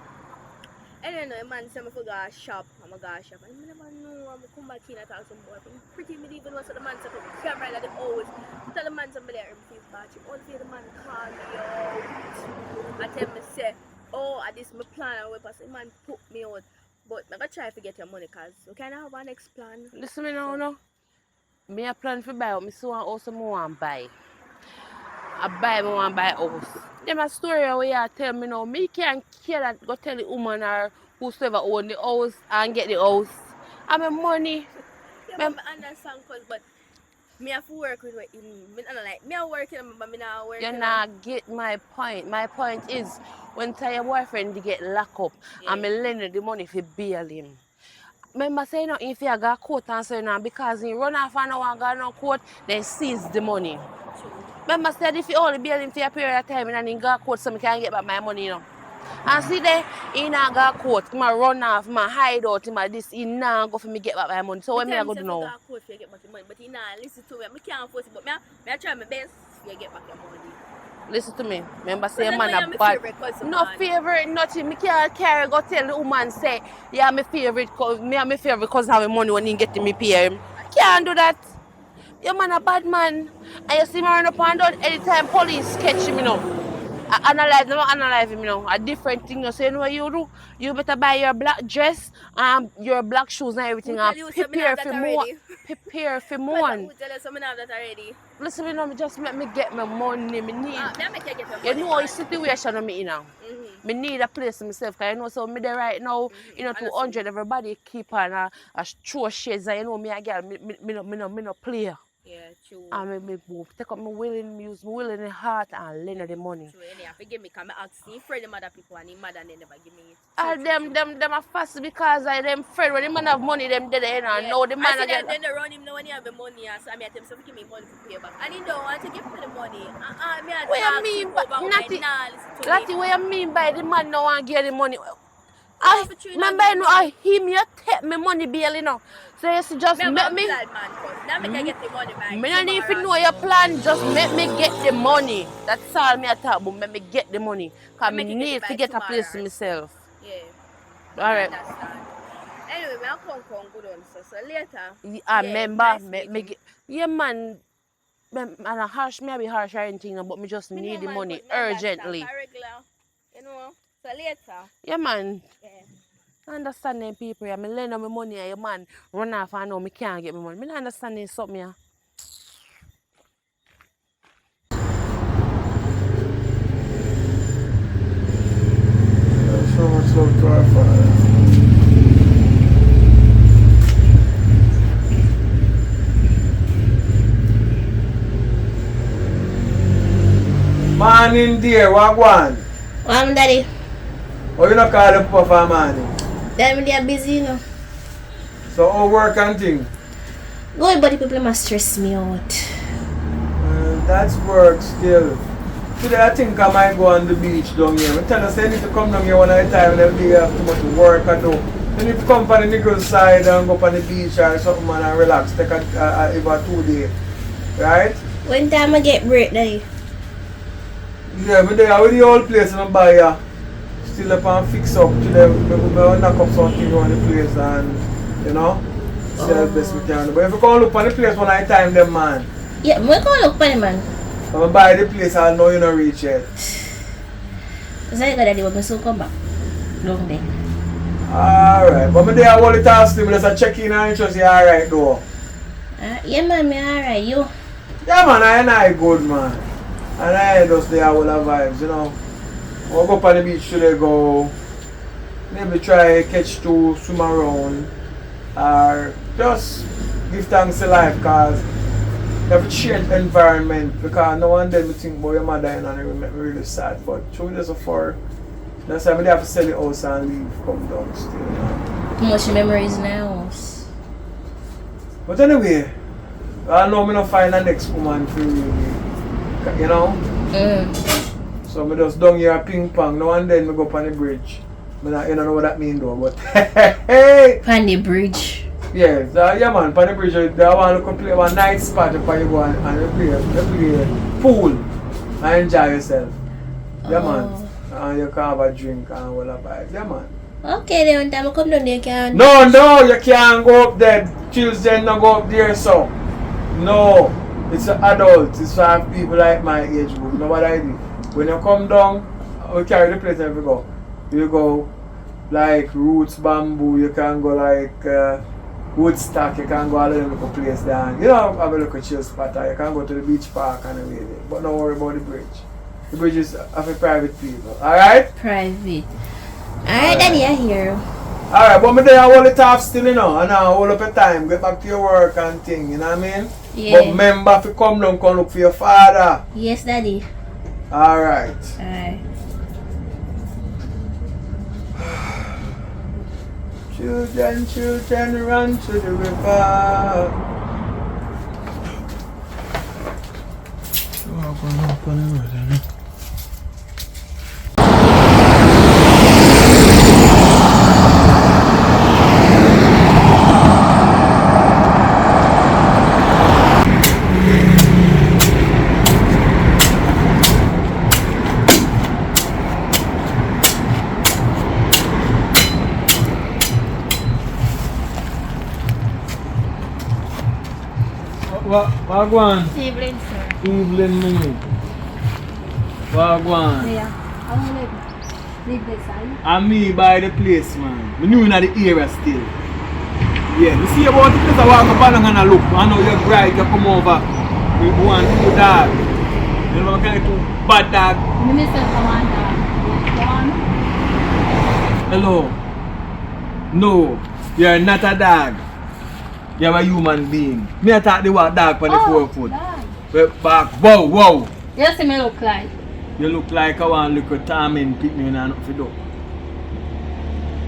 And then the man say, I go to shop. I'm going to shop. And I never know, I'm going to come back in and talk to some boy. I'm pretty medieval one, so the man said, camera at the house. I tell the man somebody there, I'm face battery. All the man call me out. I tell him say, oh, at this my plan. And I say, man put me out. But I'm going to try to get your money because we can have our next plan. Listen me now, no. Me a plan for buy out. Me see one house me want buy. Me want buy house. Them a story where you tell me now. Me can't care that go tell the woman or whosoever own the house and get the house. And my money. Yeah, but I understand cause but me have to work with him. Me not like me I work with him, but me not work You with him. not get my point. My point is when tell your boyfriend to get locked up and me lend you the money for bail him. Remember say no if you got court and say no because he run off and no one got no court, then seize the money. Remember said if you only bail him for a period of time and he got court so me can get back my money, you know. And see there, he not got court, he might run off, he might hide out, he might this, he not go for me get back my money. So what me I go do now? Got court for you get back your money, but he not listen to me. I can't force it, but me I try my best for you get back your money. Listen to me. Remember say But man I a know bad. you're my favorite cousin, No man. favorite nothing. Me can't carry go tell the woman say, yeah, my favorite me and my favorite cousin have money when he get to me pay him. Can't do that. Your man a bad man. And you see me run up and down anytime police catch him, you know. analyze him, you know. A different thing, you say, you know what you do? You better buy your black dress, your black shoes and everything, Who and tell you something prepare have for that more. already? Prepare for Who more. tell you something have that already? Listen, you know, just let me get my money. Me need. Me make you get your You money, know the man. situation I'm in now. Me need a place for myself, because you know, so me there right now, you know, 200, everybody keep on a throw shades, and you know, me a girl, me no play. Yeah, true. And me take up my willing use, my willing heart, and lend her the money. True, and you have to give me, because I ask him for the other people, and he mad and they never give me it. And them are fast because I them friend when the man have money them dead, you know. Yeah. Now the man I see again. then they run him now when he have the money, and so I tell him so give me money to pay back. And he don't want to give me the money. Me I What you talk mean him by over, Natty? nah, listen to Natty, me. what you mean by the man no want get the money? Yeah, but you not Remember, give you know, money. him you take me money bill, you know. So you see, just Me have make a me. blood man, cause now me can get the money by Me don't need to tomorrow. know your plan. Just make me get the money. That's all me I talk about. Make me get the money. Cause me Make you get it need by to get a tomorrow. place for myself. Yeah. All right. Understand. Anyway, me come good on so later. I Yeah, remember. nice Me meeting. get. Yeah, man. And a harsh, me a be harsh or anything, but me just Me need know the man, money but me understand, urgently. regular. You know. So later. Yeah, man. Yeah. I understand them people. Yeah, me lend them my money and your man run off and know me can't get my money. Me not understand this something. Yeah. So much love to our father. Morning dear, what one? Well, daddy, Oh, you not call them for morning. them they are busy, you know. So how work and thing? Good, but the people must stress me out. That's work still. Today I think I might go on the beach down here. I tell us they need to come down here one at a time and they have too much work to do. They need to come on the niggas side and go on the beach or something and relax. Take a 2 day. Right? When time I get break, daddy? Yeah, but there with the old place and buy still up and fix up today. We knock up something on the place and you know sell the best we can. But if you come look on the place one at a time then man. Yeah, we can look for the man. I'm gonna buy the place I know you not reach yet. So you got daddy, but soon come back. Long day. Alright, but me there all the time still just a check in and interest you alright though. Yeah man, me alright, you. Yeah man, I good man. And I just there all the vibes, you know. We'll go up on the beach today go. Maybe try catch 2 swim around. Or just give thanks to life cause you have to change environment because no one then we think about your mother and it make me really sad. But through this for that's why I have to sell the house and leave, come down still. You know. Too much memories now. But anyway, I know me not find the next woman for really, you know. So me just down here ping pong. Now and then me go up on the bridge. Me not, you don't know what that mean though, but hey. On the bridge. Yeah, so, yeah man, on the bridge, I want to play one nice spot where you go and play pool and enjoy yourself. Yeah man. And you can have a drink and all that vibe. Yeah man. Okay, then when time I come down there, you can. No, you can't go up there. Children don't go up there so. No. It's an adult. It's for people like my age group. You know what I do? When you come down, we carry the place and we go. You go like Roots Bamboo, you can go like Woodstock, you can go all of them little place down. You know, have a little chill spot or you can go to the beach park and away there. But don't worry about the bridge. The bridge is for private people. Alright? Private. Alright, daddy, I hear you. Alright, but me there all the time still, you know, and now hold up your time, get back to your work and thing, you know what I mean? Yeah. But remember if you come down, come look for your father. Yes, daddy. Alright. Alright. Children, children, run to the river. Wagwan. Evening, sir. Evening, minute. Well, go on. Yeah. I want to live this side. And me by the place, man. Me new in the area still. Yeah, you see about the place I walk up and I look. I know you're bright, you come over with one, two dog. You know, kind of two bad dog. Minister Commander. One. Hello. No, you're not a dog. You're a human being. Me I thought they were dog on the 4 foot. Dog. But back, whoa, whoa. You see me look like? You look like I want to look at Tom and pick me and not for do.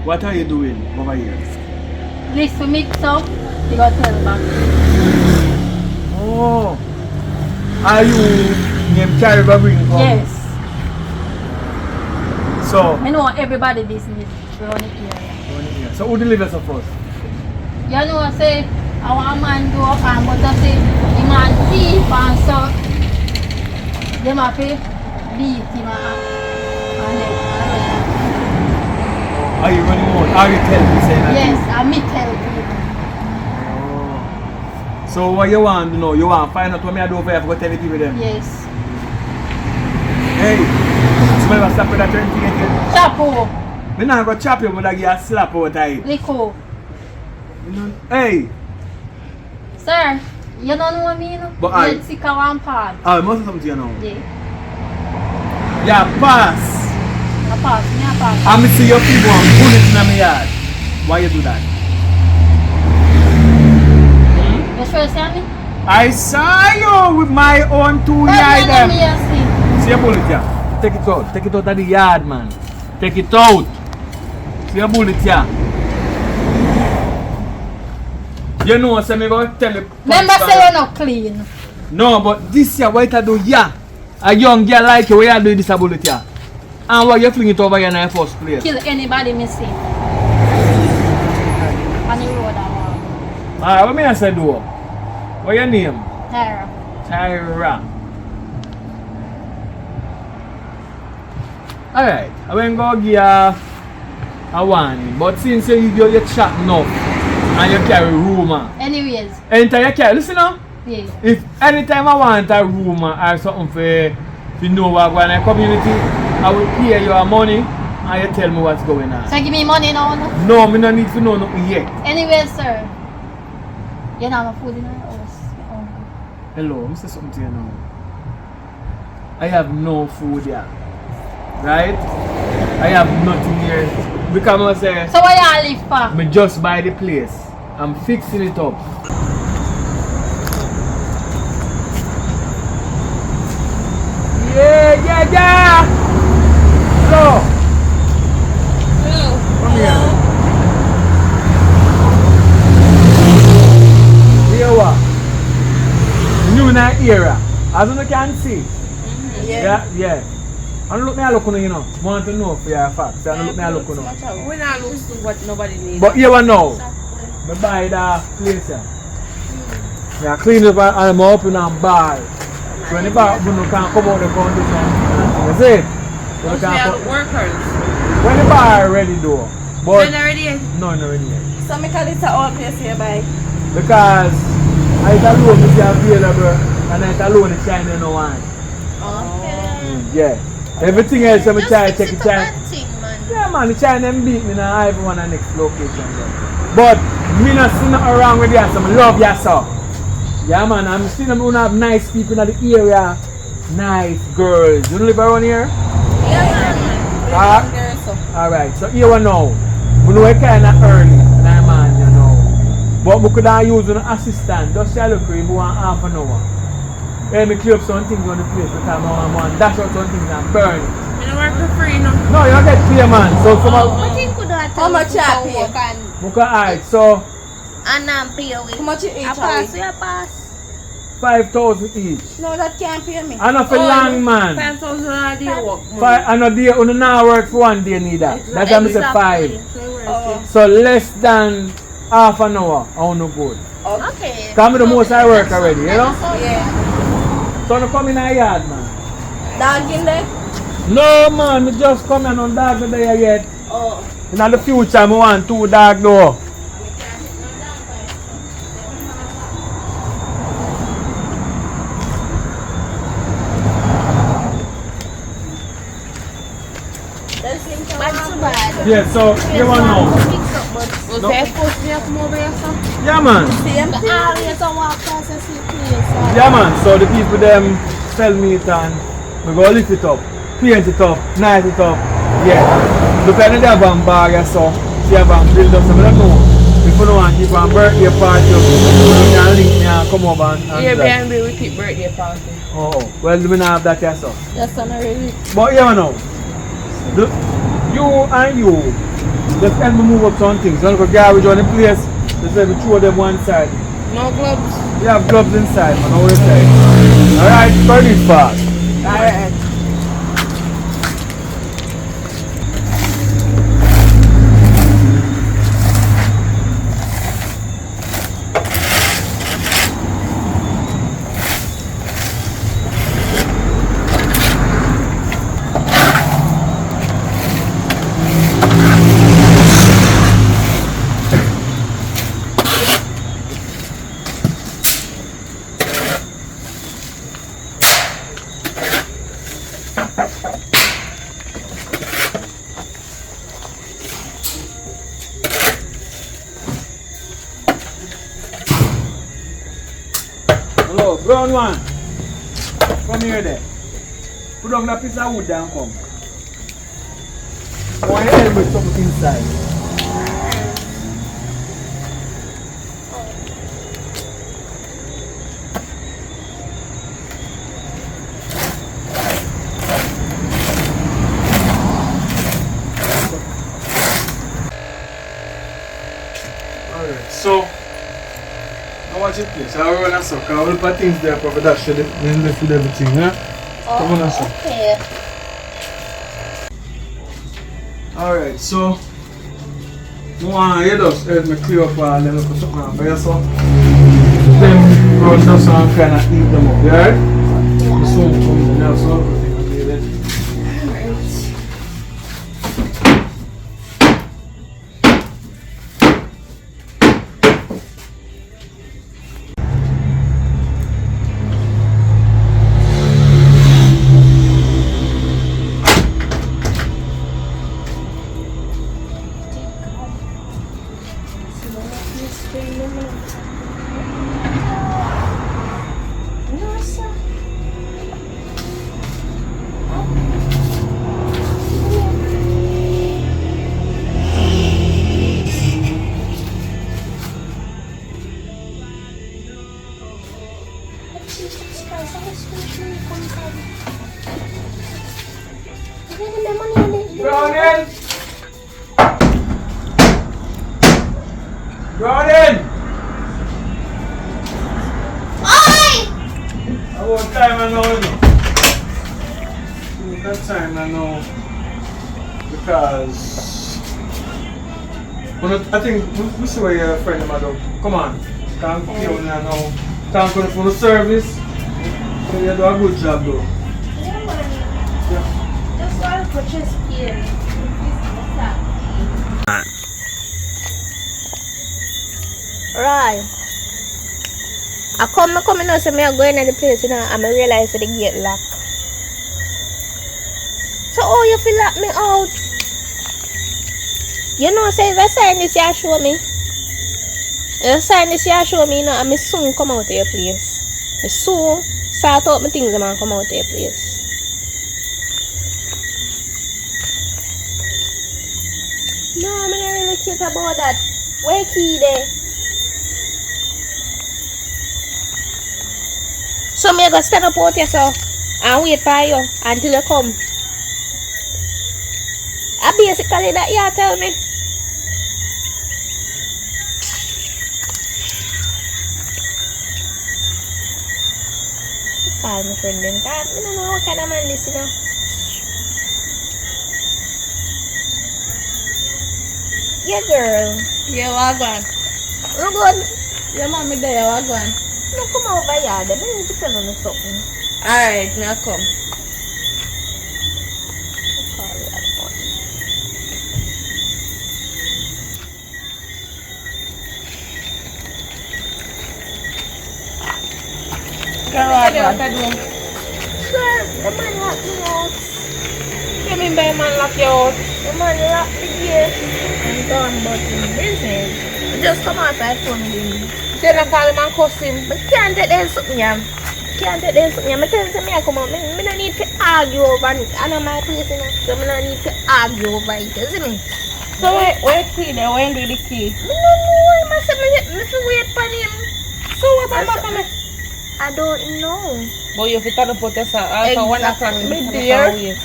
What are you doing over here? List to mix up. You got to tell back. Oh. Are you named Carrie Ring? Yes. So, I know everybody business around the area. so who delivers us first? You know, say, I want a man do up and but I say, the man thief and so, them have to beat him and Are you running out? Are you telling me saying that? yes, and me tell people. Oh. So what you want to know? You want to find out what I do for you to tell the people them? Yes. Hey, somebody was slap with that 20 again. Chapo, I'm not going to chop you, but I give you a slap over time. Lico. Hey. Sir, you don't know me, you know? But I- You're sick of one part. I must have something to you now. Yeah. Yeah, pass. I pass, me a pass. I'm see your people and bullets in my yard. Why you do that? You sure you see me? I saw you with my own 2 But yard you know them. me, you see. See your bullet here. Take it out. Take it out of the yard, man. Take it out. See your bullet here. You know, so me go tell you. Remember say you're not clean. No, but this year, what I do, yeah. A young girl like you, what you do this bullet here. And what you fling it over here in the first place. Kill anybody me see. On the road I walk. Alright, what me I say do? What your name? Tara. Tyra. Alright, I went go give you a warning. But since you chat enough and you carry rumor. Anyways, Anytime you carry, listen now. yeah. If anytime I want a rumor or something for know what going on in the community, I will pay you your money and you tell me what's going on. So give me money now, no? No, me no need to know nothing yet. Anyways, sir. You don't have food in your house. You're hungry. Hello, Mr. Something to you now. I have no food here. Right? I have nothing here. Because I say, So why you live for? me just buy the place. I'm fixing it up. Yeah. Hello. Come here. Here what? New in that era. As you can see. Yeah. I don't look me a look on you know. Want to know for your facts. I don't look me a look on you. We not look to what nobody needs. But you know. I buy the place here. I clean it up and I'm open and bar. So when the bar can come out the condition. You see? So Must they be can all the workers. when the bar ready though. But When already yet? no, not ready yet. So me call this a all place here by. Because I alone is available and I alone is China no one. Okay. Yeah. Everything else I'm try to take it time. man. Yeah man, the China them beat me now everyone at next location. But me not see nothing wrong with you, so I love you so. Yeah man, I'm still gonna have nice people in the area. Nice girls. You live around here? Yeah, man. Ah. There, so. Alright, so here we know. We know it kinda early, man, you know. But we could have used an assistant, just to look for you want half an hour. Let me clear up some things on the place because I want dash out some things and burn it. You don't work for free, no? No, you don't get clear man. So some How much you pay? alright, so And pay away. How much you each? I pass, you pass. 5,000 each. No, that can't pay me. I know for long man. 5,000 a day work. I know day on now work for one day neither. That's why I say 5. Oh. So less than half an hour, I want no good. Okay. Come the most I work already, you know? Yeah. So no come in a yard man. Dog in there? No man, me just come in on dog there yet. Oh. In the future I want 2 dog though. Yeah, so you want to know? Was there supposed to be a come over here, sir? Yeah, man. The always a walk past a sea place. Yeah, man. So the people them sell meat and we go lift it up, paint it up, nice it up. Yeah. Look at the bang bar, so see a bang build up. So I don't know. If you don't want to keep a birthday party, you can link me and come over and Yeah, do that. Airbnb we keep birthday party. Oh, well, we don't have that here, so. That's not really. But yeah, now, you and you, just help me move up some things. You want to go garbage on the place, just let me throw them one side. No gloves. You have gloves inside, man, all inside. Alright, turn it fast. Alright. Hello, brown one. Come here there. Put down that piece of wood and come. I want your helmet something inside. Alright, so I watch it please. I'll run a suck. I'll put things there for that shit. Then left with everything, yeah? Come on, sir. Okay. Alright, so you want to just help me clear up a little bit something on fire, so then run just and kind of eat them up, alright? The sun comes in now, so I'll do it. Browning! Browning! About time I know, you know. That time I know. Because I think we see where your friend of mine. Come on. Thank you now. Thank you for the service. So you do a good job though. Just want to purchase here. Right. I come in now, so I go in the place, you know, and I realize that the gate locked. So, oh, you feel lock me out? You know, say, if I sign this, you show me. If I sign this, you show me, you know, and I soon come out of your place. I soon start out my things and I come out of your place. No, I don't really think about that. Where key there? So me go stand up out here so and wait for you until you come. Basically that you tell me. Call my friend then. I don't know what kind of man this, you know. Yeah, girl. Yeah, wagwan. You good? Your mommy there, wagwan. No, come over here. Then I need to tell you something. Alright, now come. Call you at the phone. Girl, wagwan. Sir, the man locked me out. You mean by man lock you out? The man locked me Yes, I'm done, but in business. I just come out by phone with Then I call him and cuss him. But can't take them something, yeah. Can't take them something, yeah. I tell them, I come out. I don't need to argue over it. I know my place, you know. So I don't need to argue over it, you see me? So where key there? When do the key? I don't know. I must have wait for him. So what about me? I don't know. But you have to turn up with yourself. After 1 o'clock, Me you dear. can't wait.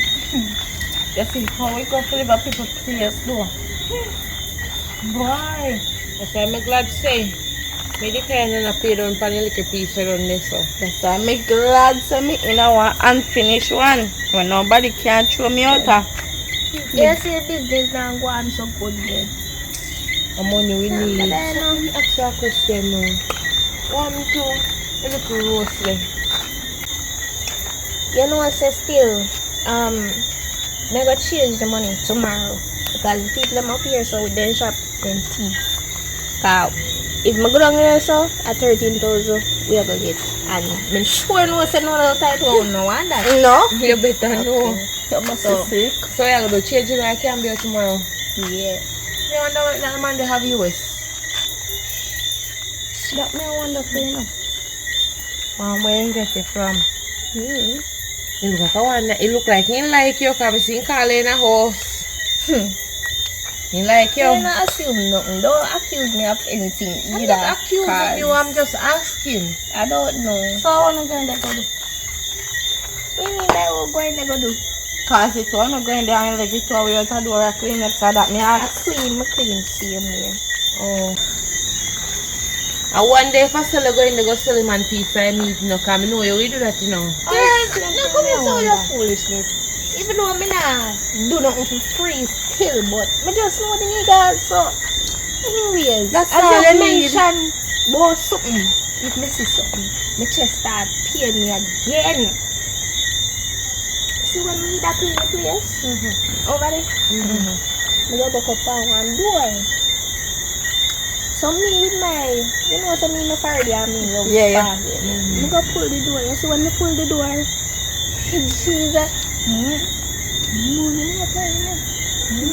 You see how we go to live at people's place though. Boy. That's why I'm glad to say. Me depend on a pay down for the little piece around this. So. That's why I'm glad to me in our unfinished one. When nobody can throw me out of. Yes, your business don't go on so good yet. The money we need. But I know. Let me ask you a question now. 1, 2, a little roastly. You know, I say still, I'm gonna change the money tomorrow because the people them up here, so with their shop, them tea. Cause if I go down there, so at 13,000, we are gonna get. And I'm sure no say no other type of no one that. No? You better know. You must So- be sick. So you're going to change it. I can't be here tomorrow. Yeah. You wonder what that man they have US? That me wonder for you know. Where you get it from? Mm. He look like a one. He look like he like you. Cause we seen Carla in a house. He like you. You don't assume nothing. Don't accuse me of anything I'm either. not accusing cause you. I'm just asking. I don't know. So I wanna go in there go do. What do you mean by what going to go do? Cause it wanna go in there and let it to away out the door and clean up so that me I ask. clean same way. Oh. And one day if I still go in there go sell him and pizza I meet you know. Cause I know you will do that you know. Yes, no come here so your foolishness. Even though I'm not do nothing for free still, but I just know the niggas, so anyways. That's I all just you need. mention about something. If I see something, my chest start paying me again. See when we that clean the place? Over there? I go back up on one door. So me with my, you know what I mean, my Friday, I mean, love Yeah. I go pull the door. You see when I pull the door, she's like, money, I tell you,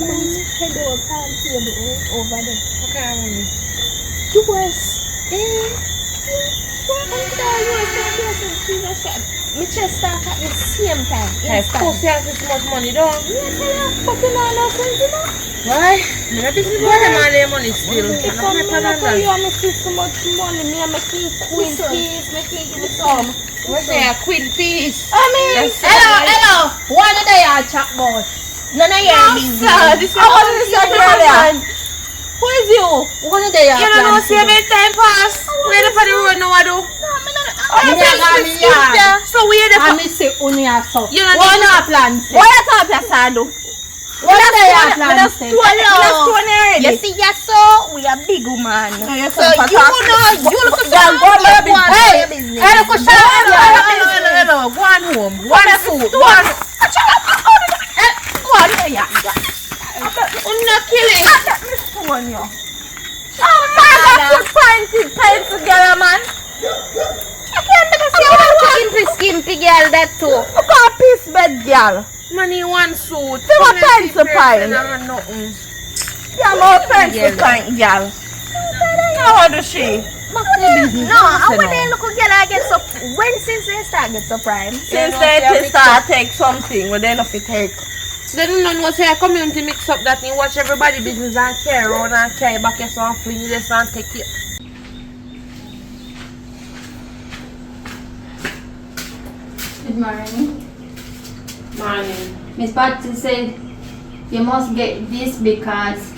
money head over on table over there. Okay, mommy. Yours, my chest start at the same time. Hey, pussy has this much money don't. But you know, no sense, you know. Why? I'm not busy with them all their money still. If I'm not I'm my not for you, plan. I'm see so much money. Me and my kids, queen Listen. peas, my kids give me some. What's that? Queen piece. I mean, That's hello. One of the yard chat about. None of your business. This is I want to say girl. Who is you? One of the yard You don't know, see every time pass. Where the for the road now I do? So where the I miss it only have so. You know, One of plans. What you talk your son do? What of the yard plans? You see, yes, so we are big woman. So you know, you look at Hey, business. Hello. Go on home. One suit. One. Go on, yeah. I'm not killing. Phone you. Oh man, put pants together, man. I can't make a Skimpy girl, that too. Look at a piece bed, girl. Money one suit. See what pants to find. Nothing. Yeah, more pants to find, girl. Now what does she? No, I when they look at girl, I get so. When since they start get so prime? Since they start take something, well then if it take. So they don't know say a community mix up that you watch everybody business and care around and care back your son fling this and take it. Good morning. Morning. Miss Patsy said you must get this because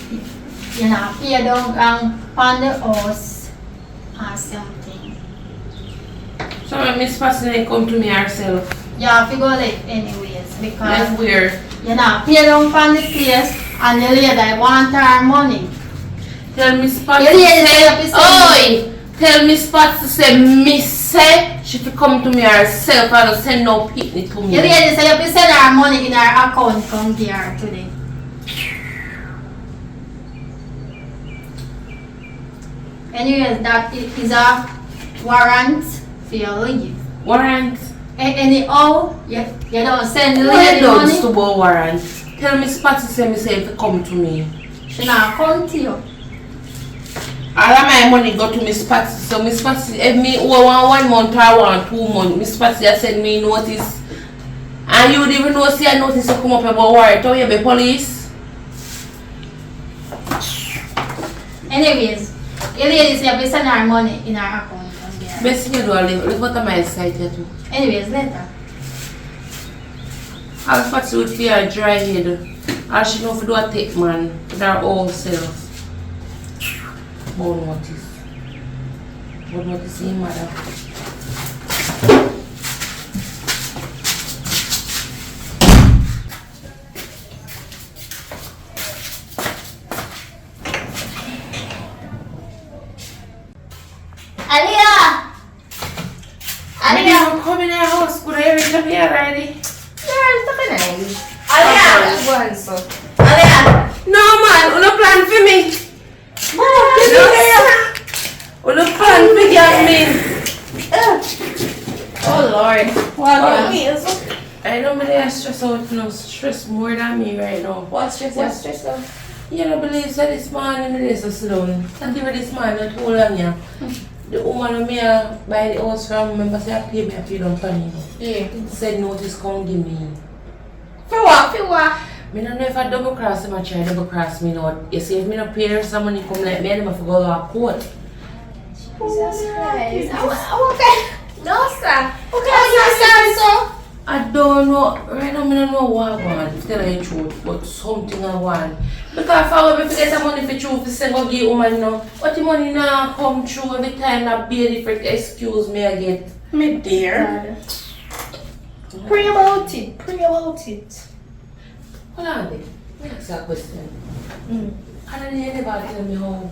you know pay down on the house or something. So Miss Passy come to me herself. You have to go late anyways because Like where? you know pay down on the place and the lady want her money. Tell Miss Patsy You lady say, say up is oi! Tell Miss Patsy say, Miss say she fi come to me herself and don't send no picnic to me. The lady say you have to send her money in her account come here today. Anyways, that is a warrant for your leave. Warrant? Anyhow, you don't send the What lady does money. to go warrant? Tell Miss Patty say to come to me. She not come to you. All of my money go to Miss Patty. So Miss Patty, if me owe 1 month or 2 months, Miss Patty just send me notice. And you would even know see a notice to come up about warrant. Oh, you be police. Anyways, you ladies have to send her money in her account. Best thing you do, live out of my side here too. Anyways, later. I'll Patty would feel a dry head. All she know if do a take man with her own self. More notice. More notice in mother. Aliyah! Aliyah! Come in our house. Could I reach up here already? Girl, look at me. Aliyah! Go on, so. Aliyah! No man, you no plan for me. You no plan for me. Oh Lord. What I don't believe I stress out, no stress more than me right now. What's stress out? You don't believe that this man in the days of Sloan. And even this man that hold on here. The woman me buy the house from, remember say I pay me a few down for me. Yeah. Said notice come give me. For what? For what? I don't know if I double cross him or try double cross me now. You see if me not pay her some money come like me, I never go to a court. Jesus Christ. Okay. No, sir. Okay, you so. I don't know, right now I don't know what I want, to tell you the truth, but something I want. Because if I want to get the money for truth, to say go give woman now, but the money now come through every time I be a different excuse me I get. Me dear. Pray about it. Pray about it. Hold on there, let me ask you a question. I don't hear anybody tell me how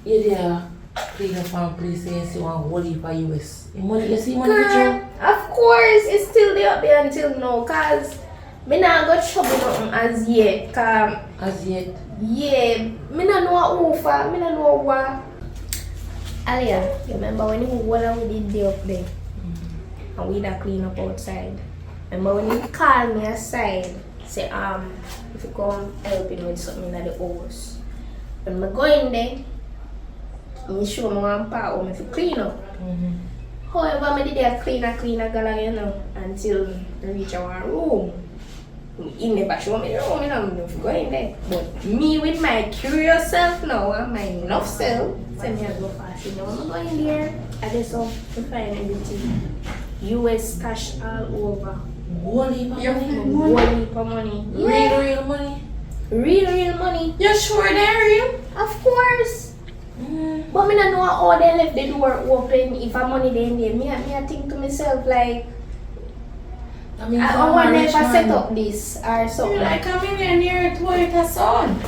you there clean up and place and see one whole heap of US. You see money for Girl, true? of course, it's still there up there until now, cause me not got trouble nothing as yet. As yet? Yeah, me not know who for, me not know what. Aliyah, you remember when we did day up there? And we da clean up outside. Remember when you called me aside, say if you come helping with something at the house. When I go in there, you show me one part how me to clean up. However, I did a cleaner gala, you know, until I reach our room. He never show me the room, you know, if you go in there. But me with my curious self now, and my enough self, say me I go fast, you know, I'm going there. I just have to find everything. US cash all over. Whole heap of money? Whole heap of money. Real money? Real money. You sure they're real? Of course. But me don't know how they left the door open if I money there in there. Me I think to myself like I mean, I want never set up this or something. You're like I'm in here near to it a son.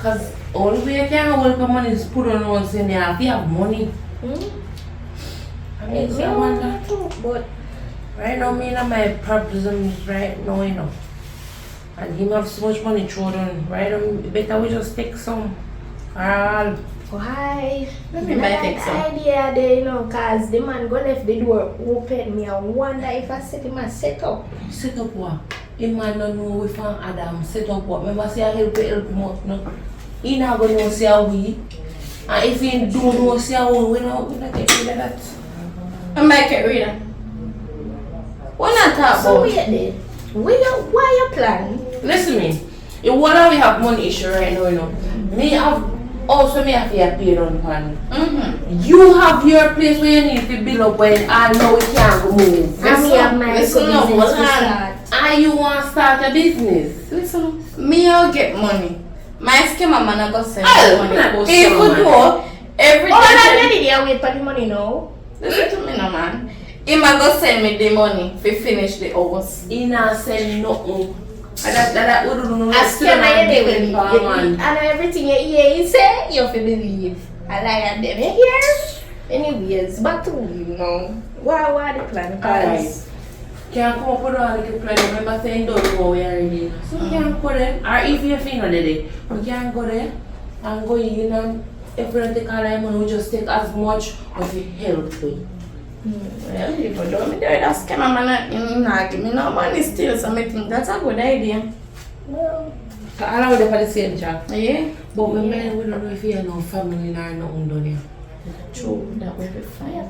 because all we can hold for money is put on once in there. If you have money, I mean, Me want too, but right now, me and my problems right now, you know. And him have so much money thrown on. Right now, better we just take some. All. why? Let me buy take some. idea there, you know, cause the man go left the door open. Me I wonder if I set him a set up. Set up what? Him man don't know if Adam set up what. Remember, say I help him out, no? He not gonna know say how we. And if he don't know say how we not get rid of that. I might get rid of. What not talk So about? wait there. Why you plan? Listen me. In water we have money issue right now, you know. Me have also me have to pay on pan. You have your place where you need to build up when I know we can't go move. And me have my listen business up, to hold on. start. And you want to start a business. Listen, me I'll get money. My scammer man I go send Oh, money. not go If scammer you man. go every Oh, I'm day. ready there. Wait for the money now. Listen to me no man. Him a go send me the money to finish the house. He not send nothing. And that would do I scan my day with me. man. And everything you hear you say, you have to believe. I like them here. Anyways, back to you know. Why the plan? Cause Can't come up with all the plan. Remember saying don't go we already. So we can't go there. Or if you feel on the day, we can't go there and go in and if we don't take all our money, we just take as much of the help we. Well, if you don't me there, that scammer man not give me no money still, so I think that's a good idea. Well, So all of them for the same job. Yeah. But we don't know if you have no family or nothing done here. True, that will be fine. I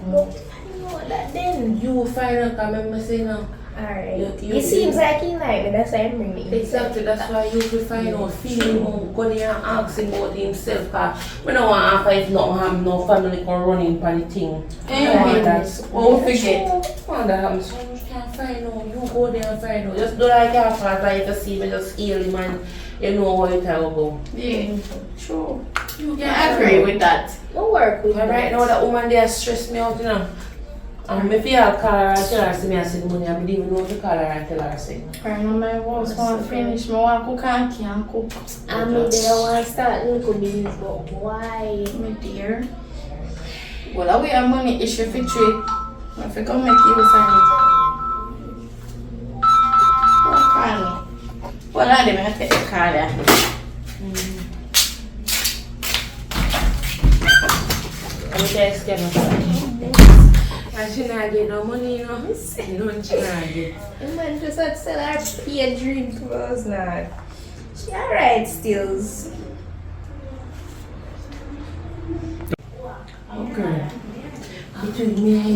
know that then. You will find out, because remember saying now. Alright. You It seems like he like me, that's why I'm bringing it. Exactly, that's why you will find out, feel him out, go there and ask him about himself, because we don't want after if not have no family can run in for the thing. That's Oh, forget. what that happens. So you can find out, you go there and find out. Just do like your father, you can see me, just heal him and you know what you talk about. Yeah, true. You Yeah, I agree with that. No work with But right now, that woman there stress me out, you know. And if you call her and tell her, see me, I said money, I don't even know if you call her and tell her, say. I know my house want to finish, I want to cook and can't cook. I mean, they don't want to start little business, but why? My dear. Well, we have money issue for trade. If I come make you sign it. What call me? Well, I didn't take the card there. I'm just scared. And she not get no money, you know. No, she not get. The man just had to sell her pay dream clothes now. She alright stills. Okay. Between me and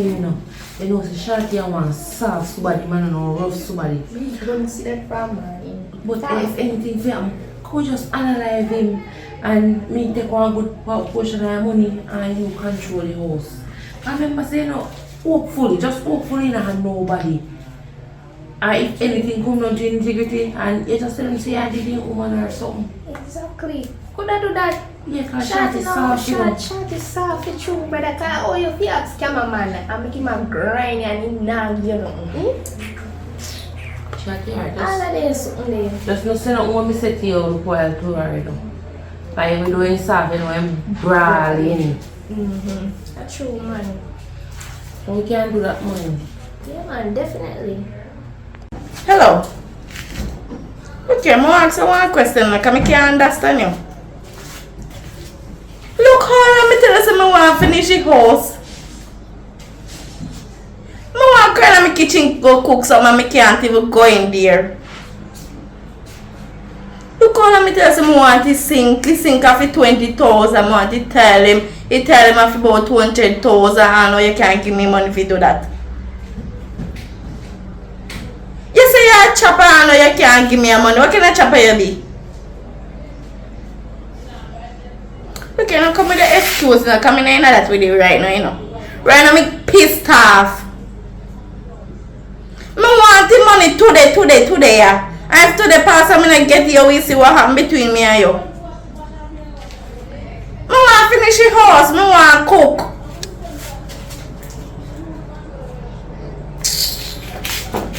you know, the shorty I want soft somebody, man, and rough somebody. You don't see that from man. But if anything for him, could just analyze him and me take one good portion of your money and you control the house. I remember saying, hopefully, just hopefully not have nobody. And if anything come down to integrity and you just tell them say I didn't woman or something. Exactly. Could I do that? Yeah, because Shot shot is soft, you know. Shot is soft, it's true, brother. Cause oh, you feel like scammer man. I make him a grind and he not give you nothing. Shot here, All of this, only. just no say nothing when me say to you while to her, you know. Like even doing soft, you know, I'm brawling. That's true, man. So we can't do that money. Yeah, man, definitely. Hello. Okay, I'm ask you one question, like I can't understand you. Look how me tell you I want to finish the house. I want to go in my kitchen go cook something, I can't even go in there. Look how me tell you I want to sink off 20,000, I want to tell him. He tell him off about 200,000 and you can't give me money if you do that. You say you're a chopper and you can't give me your money. What kind of chopper you be? Okay, now come with the excuse now. Come in that with you right now, you know. Right now, I'm pissed off. I want the money today, yeah. And if today pass, I'm gonna get you, we see what happen between me and you. I want to finish the house, I want to cook.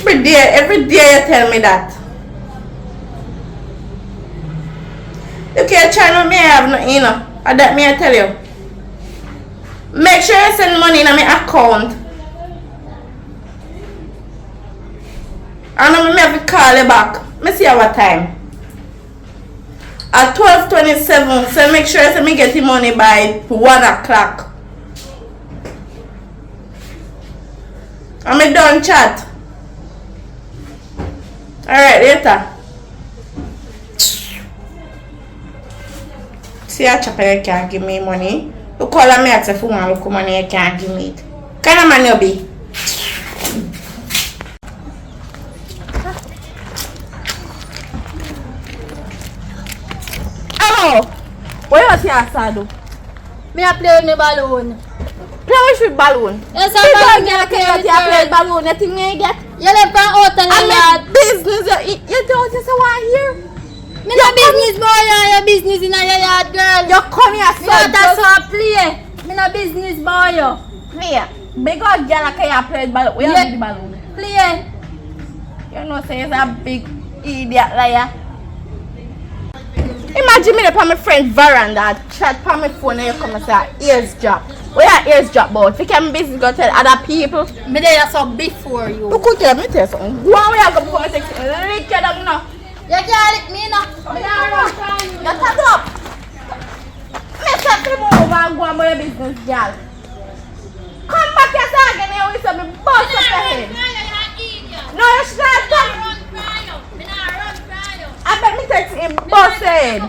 Every day you tell me that. Okay, channel me I have no, you know. And that me I tell you. Make sure you send money in my account. And I'm have to call you back. Let me see our time. At 12:27, so make sure you send me get the money by 1 o'clock. I'm done chat. Alright, later. See a chopper you can't give me money. You call me at the phone and look money you can't give me it. Kind of man you be? Hello! What you here, Sadu? Me a play with my balloon. Play with balloon? Yes, You don't get a play balloon, you think me get? You left from out and I'm yard. in business, you don't just want here. Me no business boy, your business in your yard, girl. You come here, Me not a so play. Me no business boy, yo. Here, big old girl can you play balloon. Where Yeah. is the balloon? Play. You know, say it's a big idiot liar. Imagine me on my friend's veranda, chat on my phone and you come and say, ears drop. Where your ears drop about? If you can business go tell other people. Me there so before you. You could tell me tell something. Go on where you go before I take it. Lick you down now. You can't lick me now. Me not run from you. You cut up. Let's have to move and go on about your business, girl. Come back here again and we say me bust up your head. No, you should not come. I make me text him busted.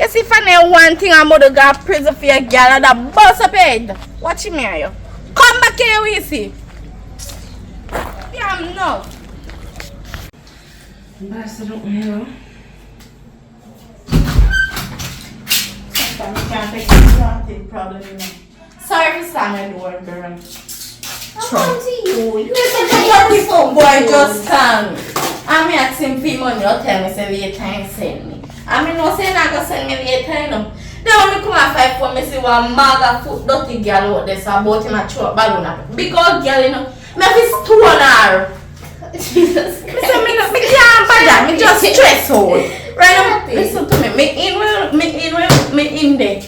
You see, if I know one thing, I'm gonna go prison for your girl and that bust up head. Watch me, you. Come back here, we see. Yeah, I'm not. Basta don't know. Sometimes you can't take this problem, you know. Sorry for slamming the door, girl. Come to you. You Your phone boy just come. I'm asking for money, you tell me say the time send me. I mean no say not gonna send me the time no. They only come and fight for me see one maga foot dirty girl out there so about him a throw balloon up. Big old girl, you know. Me have to stone her. Jesus Christ. Me say me can't bother, me just stress out. Right now, listen to me. Me in there.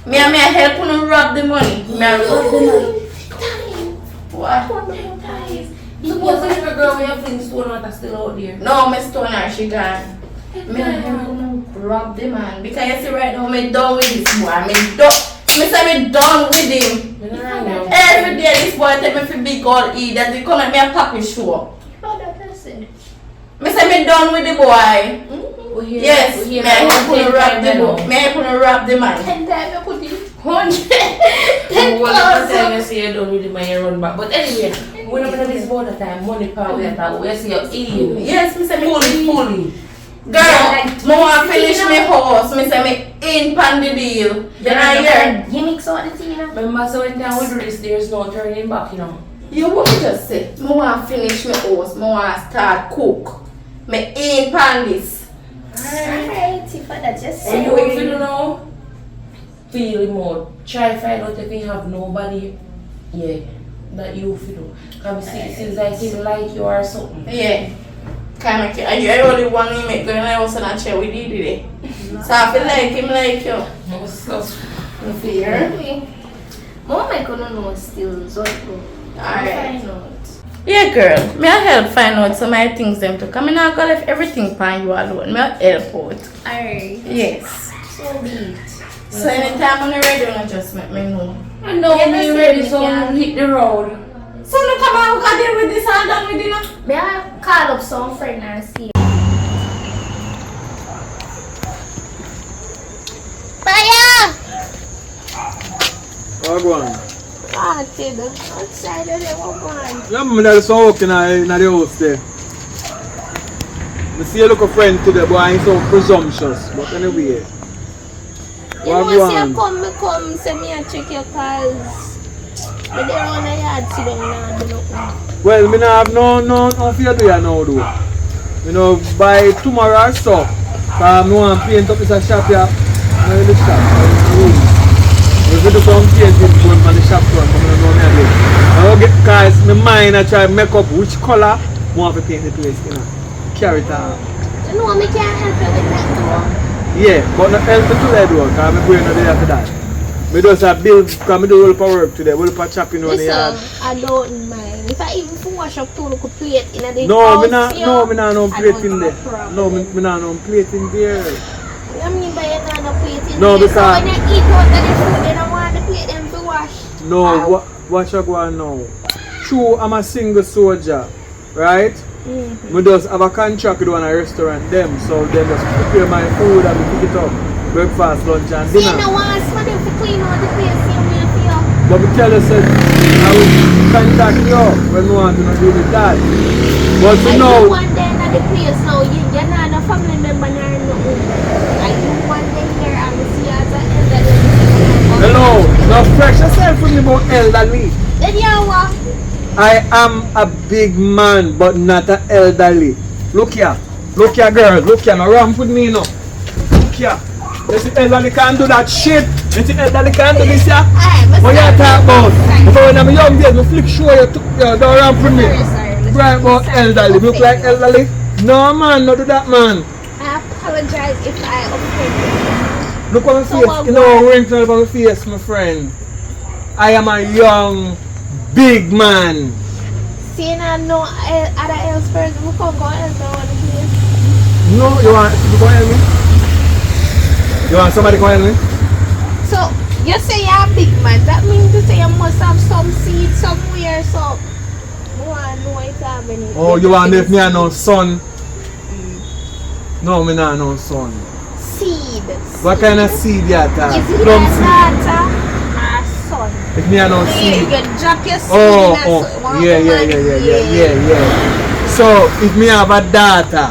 Me help you rob the money. Me a rob the money. What? Suppose if a girl we have things stone out are still out there. No, me stone her, she gone. Me help you rob the man. Because you see right now, me done with this boy. Me say me done with him. Every day this boy tell me for big old E that he come at me a papi show. Oh, that person. Me say me done with the boy. Yes, me help you rob the boy. Me help you rob the man. 10 times you put it. 100. Well, time you say you don't really mind your run back. But anyway, we're not going to miss about the time. Money power we attack. We see your E. Yes, me say me Fully. Girl, me want finish my house. Me say me in pan the deal. Then I hear. You mix all the tea, you know? Remember, so when time we do this, there's no turning back, you know. You what me just say? Me want finish my house. Me want start cook. Me in pan this. Alright, if that just And say. you if you don't know, feel more. Try find out if you have nobody, yeah, that you feel. Because it seems like he like you or something. Yeah. Kind of. And you only one him make going I was not sure we did it. So I feel like him like you. No stuff. No fear. Mom, I couldn't know still. So, Alright. find out. Yeah, girl. Me I help find out some of my things them to come. I not gonna leave everything pan you alone. Me I help out. Alright. Yes. So be it. So anytime I'm ready, you just let me know. I know Yeah, when you're that's ready, it, so yeah. hit the road. So look come on, we can deal with this and done with it. May I call up some friend and see? Fire! Oh, go on. Ah, kid, outside of the woman. Yeah, man, there's some work in the house there. I see you look a friend today, but I ain't so presumptuous. But anyway. You know, say you come, say me and check your calls. But they're on the yard, sit down and do nothing. Well, me not have no fear do you now though. You know, by tomorrow or so, cause I want to paint up this shop here. In the shop, if you do some painting going on the shop front, I don't know me again. I will get cars, my mind I try to make up which color I want to paint the place, you know. Carry it on. You know, me can't help you with that though. Yeah, but not help me today though, because my brain not there for that. Me just a build, because I do a little work today, a little chopping on the yard. Listen, I don't mind. If I even wash up two little plate in a day No, house, me not no I plate don't in have there. a problem. No, me not no plate in there. I mean by another plate in No, there. because- So when you eat out of the food, they don't want the plate them to wash. No, what you go on now? True, I'm a single soldier, right? Me just have a contract with one restaurant them, so they just prepare my food and we pick it up. Breakfast, lunch and See, you dinner. know what? For them to clean out the place, same way for you. But me tell you, said, I will contact you when we want to do with that. But I you do know, one day at the place now, you're not a family member nor nothing. I do one day here and I see you as an elderly. hello, now fresh yourself from me about elderly. Then you what? I am a big man, but not an elderly. Look here, girl, look here, now ramp with me now. Look here. You see elderly can't do that shit. You see elderly can't do this here. What you talk about? Before when I'm a young days, I flick show you, don't ramp with me. Right about elderly, look like elderly. No man, not do that man. I apologize if I offended Look on my face, you know wrinkle on my face, my friend. I am a young, big man. you. See, I know other else person who can go else on the place. No, you want to go help me? You want somebody to go help me? So, you say you're a big man, that means to say you must have some seed somewhere, so I want to know if you have any. Oh, you want to make me a no son No, me not no son. Seed. What kind of seed you have? Is it Plum a seed. daughter or son? If me a no You seed. drop your seed Oh, in a one yeah. So if me have a daughter,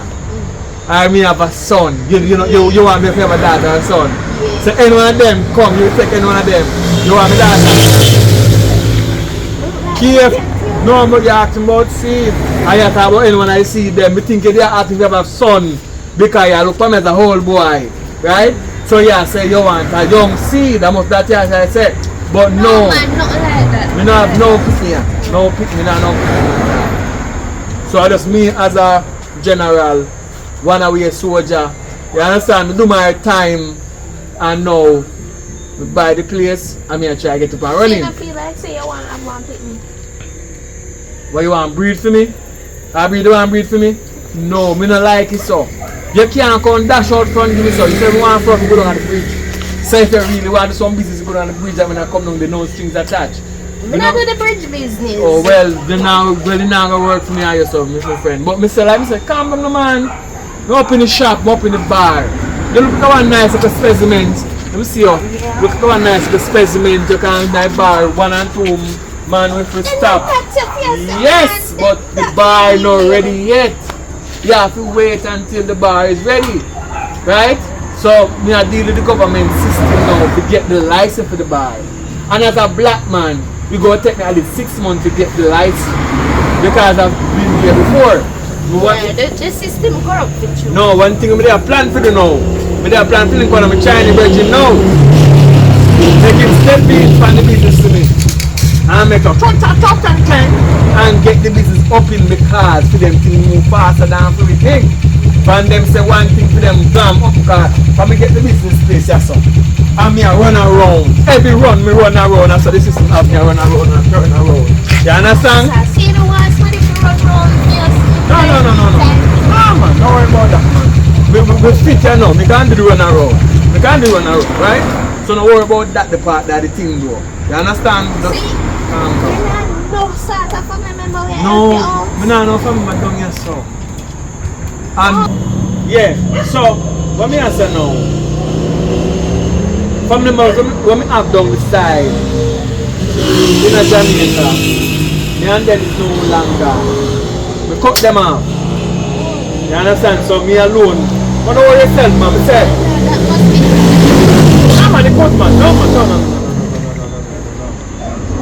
or me have a son, you want me to have a daughter or son. Yeah. So any one of them come, you take any one of them. You want me daughter. Keith, no, but you're asking about seed. I talk about anyone I see them, I think they're asking to have a son because you look for me as a whole boy, right? So yeah, say you want a young seed, I must that I say. But no, man, not like that. me not have no pick here. No pick me not no. So I just me as a general, one away soldier. You understand? Me do my time and now me buy the place and me I try to get up and You running. don't feel like say you want to have one pick me. What you want breed for me? I breed you want breed for me? No, me not like it so. You can't come dash out front give me so. You say you want front go down on the bridge. So if you really want to do some business go down on the bridge, I mean I come down with no strings attached. We not do the bridge business. Oh well, then now gonna work for me and yourself, my friend. But me say calm down, man. Me up in the shop, me up in the bar. You look at one nice little specimen. Let me see you. Look at one nice little specimen. You can in that bar, 1 and 2 man with to stop. Yes, but the bar not ready yet. You have to wait until the bar is ready, right? So me I deal with the government system now to get the license for the bar. And as a black man, you go take me at least 6 months to get the license because I've been here before. The system corrupt with you. No, one thing I have plan for the now. I have plan for the one of my Chinese virgin now. They can step in from the business to me. And make a top and get the business up in the cars for them to move faster than everything. And them say one thing for them damn up car for me get the business place yes so. And me I run around. Every run me run around after the system have me I run around. You understand? See the ones when you run around yes. No man, don't worry about that man. We fit here now, me can't do the run around. Right? So don't worry about that the part that the thing do. You understand? See? No sort of family member here. No, me not no family member down here so. And yeah, so what me answer now? Family members when me have down the side in a Jamaica, me and them is no longer. We cut them off. You understand? So me alone. But don't worry yourself, man. Me say. That must be. No man, the cut man. No.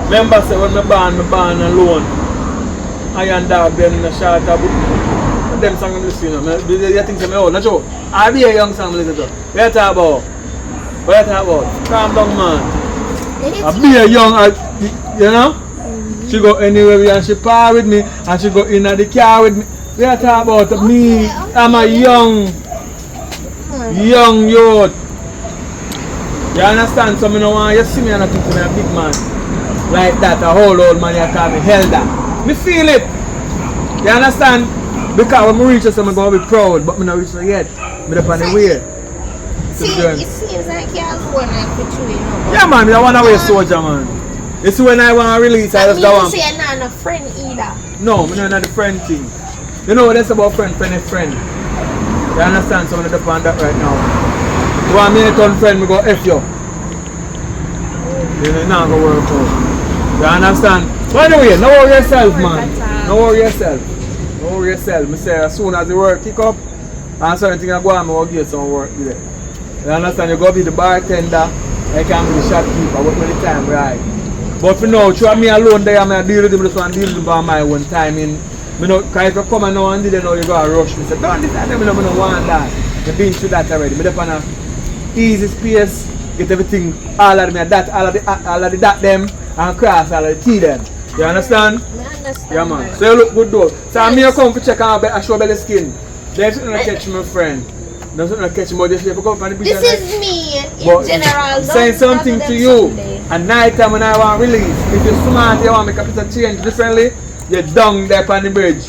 Remember say when me born alone. I and dog them in a short book. Them song I'm listening to. You think I'm old, not true. I be a young song listen to. What you talk about? Calm down, man. I be a young, you know? She go anywhere and she par with me and she go in the car with me. We are talking about me. I'm a young youth. You understand? So me no want you see me and I think I'm a big man. Like that, a whole old man you call me Helda. Me feel it. You understand? Because when I reach us, I'm going to be proud, but I'm not reaching yet. I'm on the way. See, it seems like you're going like with you, you know. Yeah, man, I want to be a soldier, man. It's when I want to release, I just go on. You say you're not a friend either. No, I'm not the friend thing. You know what that's about friend. You understand? So I'm not on that right now. You want me to turn friend, I go F you. You know, it's not going to work out. You understand? By the way, no worry yourself, man. No worry yourself. I say as soon as the work kick up and certain things go on, I will get some work with it. You understand? You go be the bartender, I can be the shopkeeper, what many time, right? But for now, try me alone there, I deal with him, just want to deal with him by my own time. Because if you come and now and you know you go and rush me, say, don't this and them, I don't want that. I've been through that already. I'm on a easy space, get everything, all of them, that, all of the that them, and cross all of the T them. You understand? I understand. Yeah, man. So you look good though. So I'm here come to check out a show belly skin. There's something to catch my friend. There's something to catch me, but if you come on the beach. This is me but in general. saying something to you. At night time when I want to release, if you're smart, you want to make a piece of change differently, you're down there on the bridge.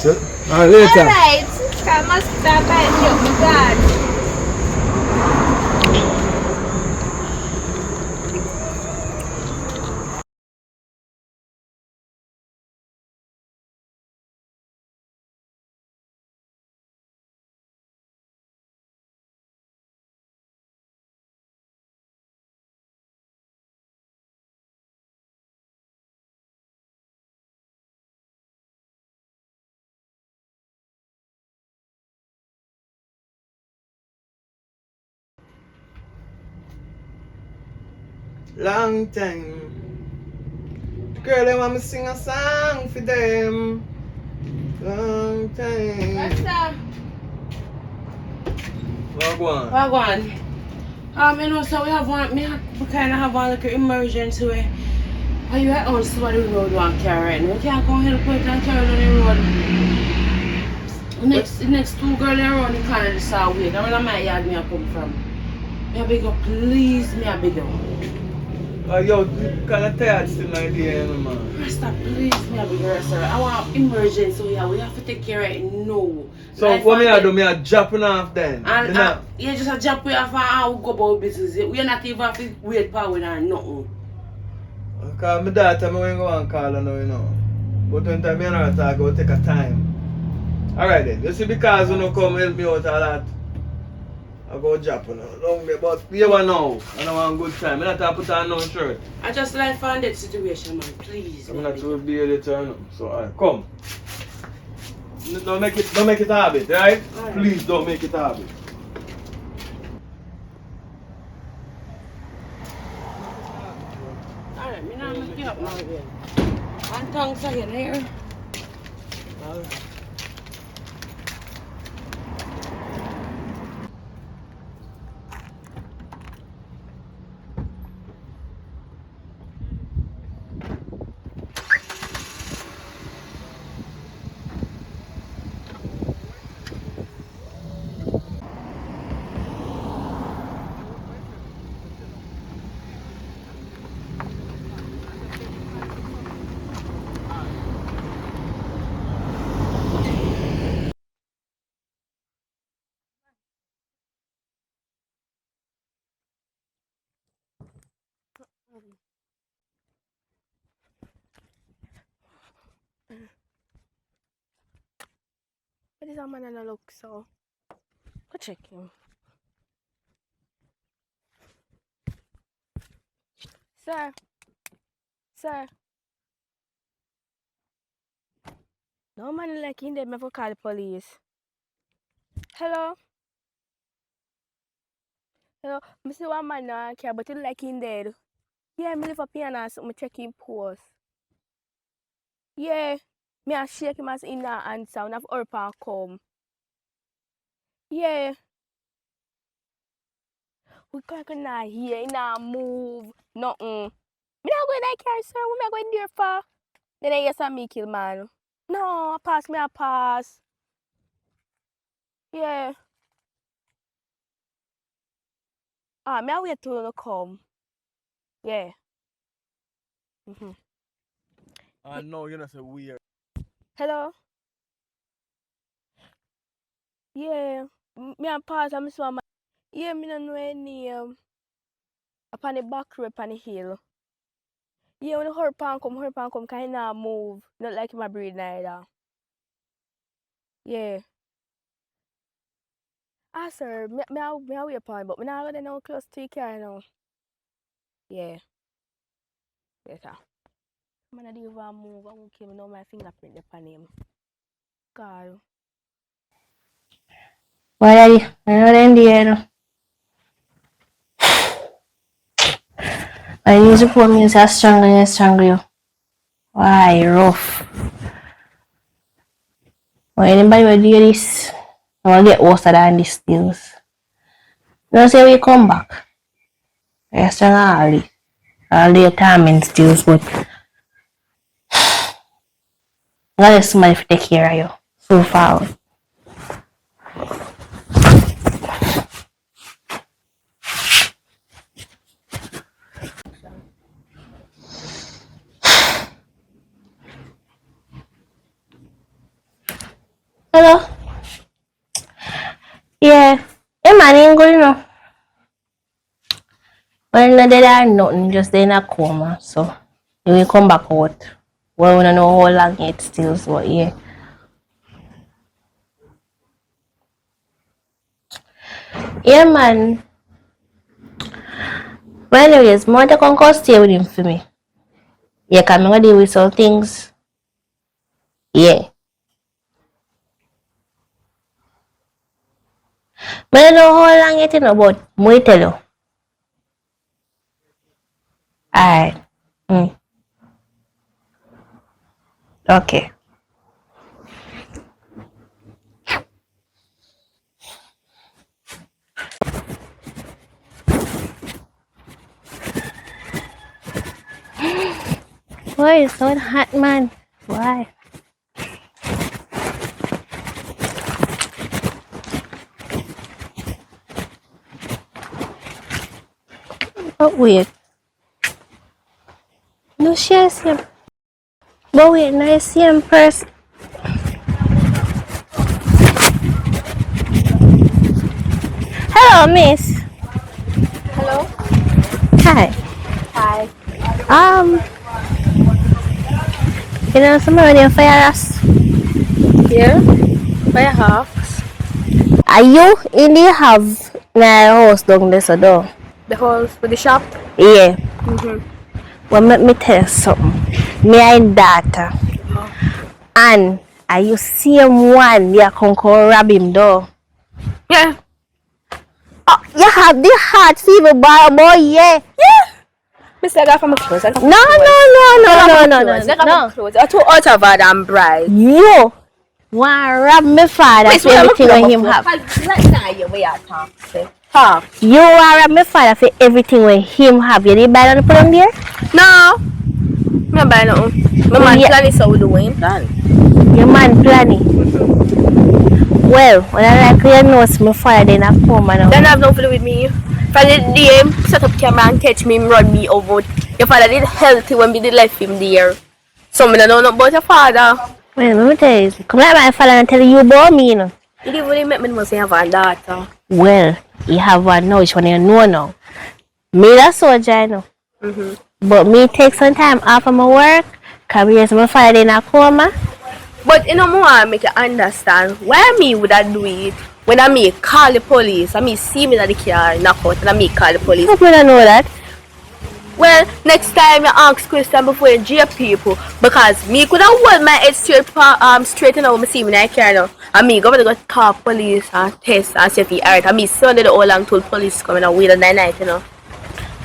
So, later. Alright. Come on, stop and help me, God. long time. Girl, they want me sing a song for them. Long time. What one? Wagwan. You know, so we kind of have one like an emergency way. Are you at home? Somebody we road one carry right now. We can't go help with and carry on the road. Next two girls around the corner the saw wait. That's where my yard me I come from. Me a beg you, please, me a beg you. Yo, kind of tired still like the end, man. Rasta, please, me a beg you, sir. I want emergency, so yeah, we have to take care right now. So Life what me and I do? death. Me a dropping off then. And yeah, just a jump we have and we go about business. We are not even have to wait for with or nothing. Because my daughter, me going go and call her now, you know. But when time me and her talk, it will take a time. Alright then. You see, because you know come help me out a lot, I go drop you know. Long day, but you know, I don't want a good time. I not put on no shirt. I just like find that situation, man. Please. I'm not to be able to turn up. So alright, come. Don't make it a habit, right? Alright. Please don't make it a habit. Alright, me now make you up now again. And thanks again here. Alright. What is a man and a look so? Go check him. Sir. Sir. No man like in there, me for call the police. Hello? Hello? Me see one man now care, but he like in there. Yeah, me live up here and so me check him post. Yeah. Me a shake him as in the answer and have Urpa come. Yeah. We can't not hear, he not move, nothing. Me not going that car, sir. What am I going there for? Then I guess I me kill man. No, I pass me, I pass. Yeah. Me I wait till you come. Yeah. I know you're not so weird. Hello? Yeah. Me I pass, I miss one. Yeah, me no know any upon the back road upon the hill. Yeah, when the her pan come, kind of move. Not like my breed neither. Yeah. Sir, me I wait upon, but me not gonna no close to the car now. Yeah. Yes, sir. Man, I didn't even move. I won't keep me know my fingerprint upon him. God. Why are you? I know them there. I use the phone means I strangle you. Why rough? Why anybody will do this? I will get worse than this skills. You know, say we come back. I strangle all the timing skills, but I'm gonna let somebody take care of you. So far. Hello? Yeah. Hey man, ain't good enough. Well, no dead or nothing, just in a coma, so you will come back out. Well, we don't know how long it still, but yeah. Yeah, man. Well, anyways, I want to come stay with him for me. Yeah, because I'm going to deal with some things. Yeah. But I don't know how long it is, but I tell you. Alright. Okay. Why it's so hot, man? Why? Oh, wait. No, she has him. But wait, no, I see him first. Hello, miss. Hello? Hi. Hi. You know, somebody on fire us. Here? Firehawks. Are you in the have my house down there, so though? The house for the shop? Yeah. Mm-hmm. Well, let me tell you something. Me and daughter. And are you same one? You can go rob him though. Yeah. Oh, you have the heart fever, boy, yeah. Mr. I got from my clothes. No. I too out of her than bright. You want rob my father for everything when him have. Right now, you way out talk. Talk. You want rob my father for everything when him have. You didn't buy on the put on there? No. Me buy nothing. My man plan is so do him plan. Your man planning. Well, when I like you know my father then I come now. Then have nothing to do with me. From the day him set up camera and catch me, him run me over. Your father did healthy when we did left him there. So me don't know nothing about your father. Well, let me tell you, come like my father and tell you about me, you know. You didn't really make me must have a daughter. Well, you have one now, which one you know now. Me that soldier, I know. But me take some time off of my work, come here to my father in a coma. But you know more I make you understand why me would I do it when I me call the police and me see me in the car knock out and I me call the police. Hope you don't know that. Well, next time you ask question before you jail people because me could have hold my head straight and over me see me in the car now. And me go to call police and test and see if he hurt. And me Sunday the whole long told police coming and wait on the night, you know.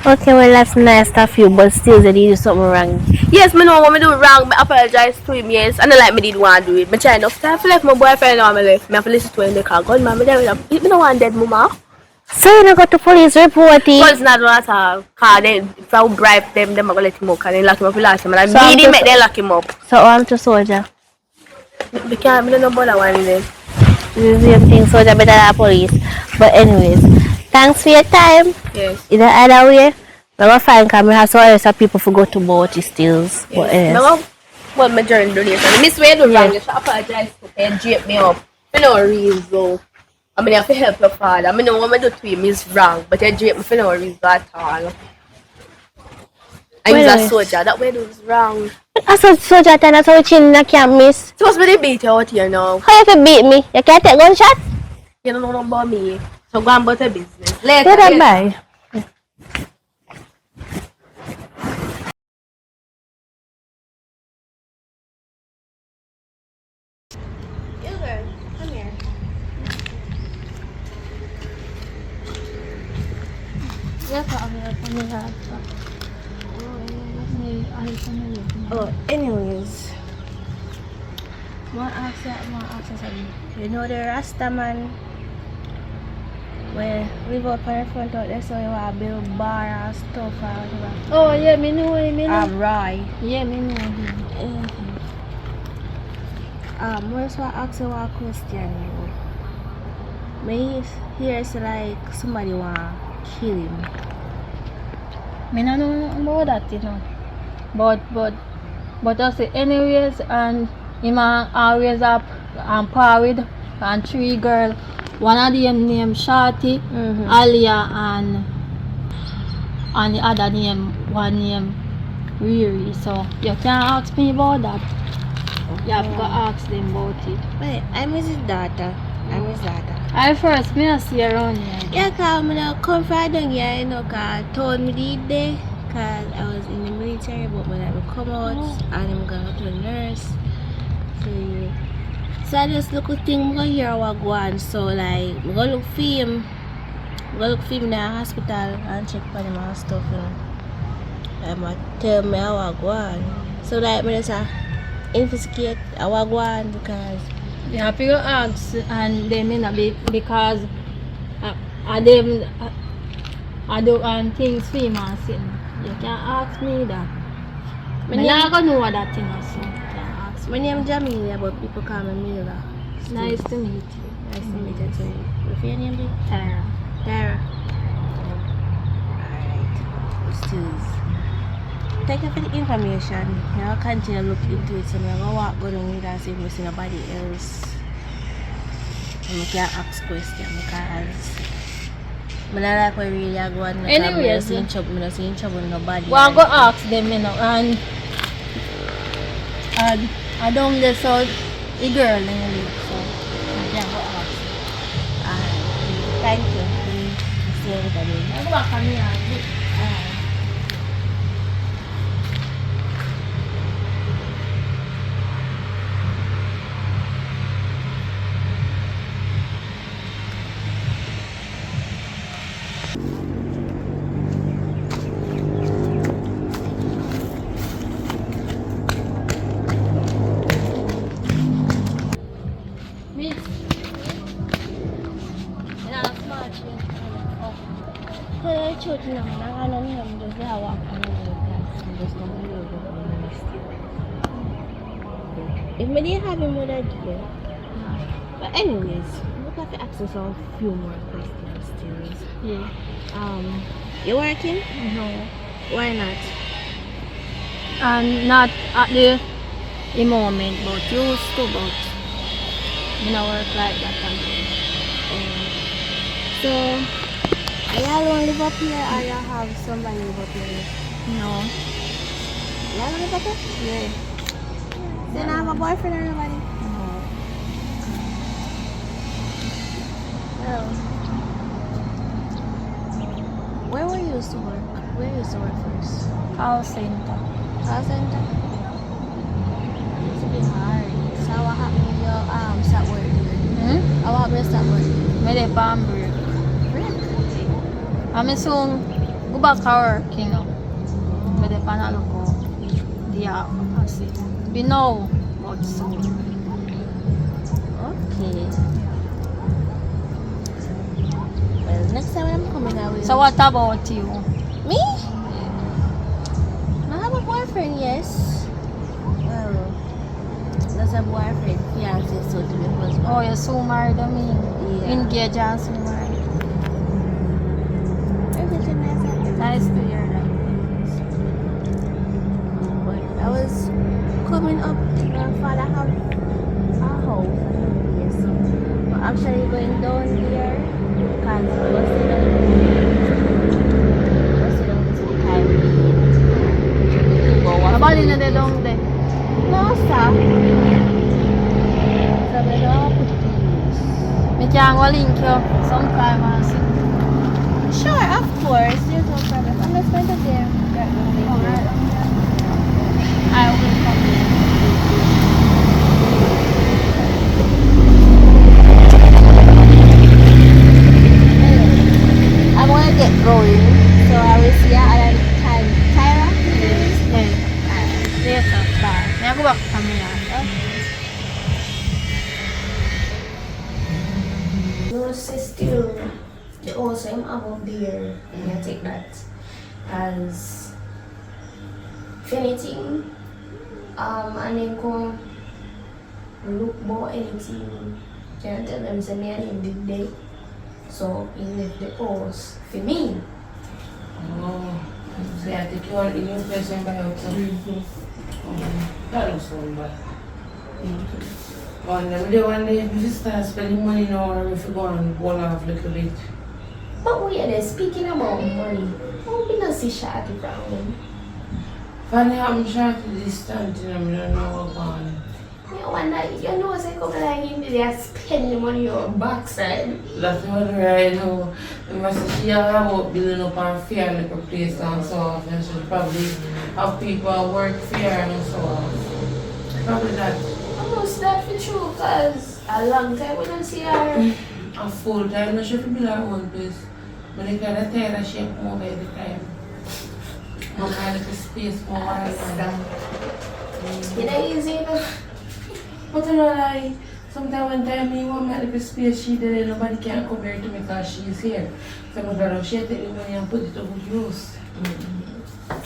Okay, well that's nice of you, but still they did something wrong. Yes, me know what me do wrong. I apologize to him, yes. And I like me did want to do it. Me try enough time to left my boyfriend on my left. Me have to listen to him because God man, me don't want dead mama. So you don't go to police report it? Because not at all. Because if I bribe them, them are going to let him up. Because they lock him up last time. And So I need make them lock him up. So I'm to soldier. We can't, we don't know about that one then. This is the same thing, soldier better than police. But anyways, thanks for your time. Yes. In the other way, I'm going to find because I have some other people forgot to boat stills. But Yes. anyways. Well, my journey donation. Miss way do wrong. You should apologize to him and jape me up. For no reason though. I mean, I have to help your father. I mean, what I do to him is wrong. But you jape me for no reason at all. And he's a soldier. That way do is wrong. I said soldier and that's how chin I can't miss. Supposed to be the beat you out here now. How you can beat me? You can't take gunshot? You don't know nothing about me. So go and about your business. Later. Get that bye. Oh, anyways. I ask you something. You know the Rasta man where we go up in front out there so you want to build bar and stuff or whatever. Oh, yeah, me know him, me know. Roy. Yeah, me know him. I just want to ask you one question. Me hear it's like somebody want to kill him. Me no know nothing about that, you know. But I say anyways, and him always up and par with and 3 girls. One of them named Shorty, Alia, and the other one named Riri. So you can't ask me about that. You have to ask them about it. Wait, I miss his daughter. I first me see around here. Yeah, because I come from down here, you know, because I told me the day, because I was in the military, but when I will come out, and I'm going to a nurse. So I just look at things, I'm going to hear what go on. So, like, I'm going to look for him. I'm going to look for him in the hospital and check for him and stuff, you know. tell me how I go on. So like me just investigate how I go on because You have to ask and them in a bit because them I do things for him and sit. You can ask me that. My Me name- not gonna know that thing also. You can ask my me. name is Jamila, but people call me Mila. Nice to meet you. Nice to meet you too. What's your name? Be? Tara. Dara. Alright. Stills. Thank you for the information. I'll continue to look into it. So I'm going to walk go down with and see if I see nobody else. And I can ask questions because I don't like what really I go on. Anyways, I'm not seeing trouble with nobody. Well, I go ask them, you know, and I don't let so the girl in the league, so I can go ask. Alright. Thank you. See you later, baby. I go back on me and look. Me? Yeah, that's smart. Well, church now, I don't know. I'm just there walking because I'm just going to live with my ministry. If I didn't have him, would I do it? But anyways, we have to ask us a few more questions still. Yeah. You working? No. Why not? And not at the moment, but used to, but you know, work like that again. So, are you alone live up here or you have somebody live up here? No. You alone live up here? Yeah. So you don't have a boyfriend or nobody? No. Well, where were you used to work? Where you used to work first? Call center. Call center? It's a bit hard. So what happened when you start working? Hmm? How happened you start working? Me dey palm break. Break? I soon go back to work, you know. Me dey pan a look out. Yeah, I see. We know, but soon. Okay. Well, next time I'm coming, I will. So what about you? Me? I have a boyfriend, yes. Well, that's a boyfriend, fiancé, so to be husband. Oh, you're so married, I mean. Yeah. Engaged and so married. Everything nice. Nice to hear that. But I was coming up to my father have a house and yes. But actually going down there because I was sit down to the time being. Nobody in the down there. No, sir. So we don't put it in use. Me can go link you sometime and see. Sure, of course. There's no problem. I'm not going to there. Alright. I will come. I'm going to get going. So I will see you at a time. Tyra? Yeah. Later. Bye. I go back to me now. No, still, the also I'm about beer. I take that as anything. And then come look more anything. Can tell them say me and him did day. So he left the house for me. Oh, so I think you are in your person by yourself. That looks so bad. One day, if you start spending money now, or if you go and wall off a little bit. But we are there speaking about money. Oh, we not see shot around. Funny how I'm trying to distance, you know, I don't know what's going on. You wonder, you know, say come like him, they are spending money on your backside. That's what right now. You must see how about building up and fear in the place and so on. And she'll probably have people work fear and so on. Probably that. Almost that for true, because a long time we don't see her. A full time, no she feel build her own place. But they kind of tired of she come over every time. No kind of space for one. It ain't easy enough. But you know, like, sometimes when time me want my little space, she did nobody can come here to me because she's here. So I'm gonna she take the money and put it to good use.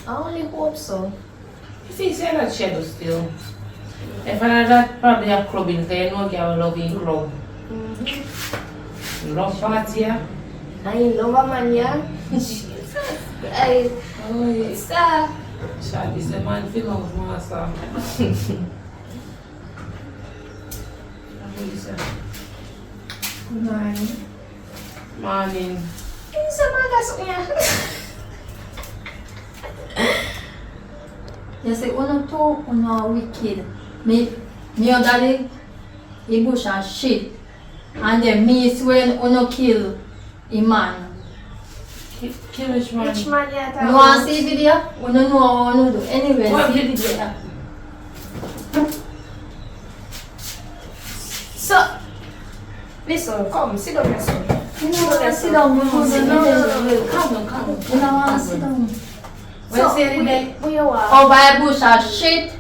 I only hope so. You see, say that shadow still. If I had that, probably a club in there, you know, girl loving club. Love party, yeah. I love a man, yeah. Jesus. I, Oh, yeah. sir. Shad is the man for love, master. What do you say? Good morning. Morning. It's a man that's yeah. You say, uno two, uno wicked. Me your daddy, he bush and shit. And then me when uno kill a man. Kill which man? Which man you You want to see video? Uno know how uno do. Anyway, What see video? video. So, listen, come, sit down, listen. You know what? Sit down. You know No, Come on, come on. you know what? Sit down. When say the day? Where you are? Over the bush and shit.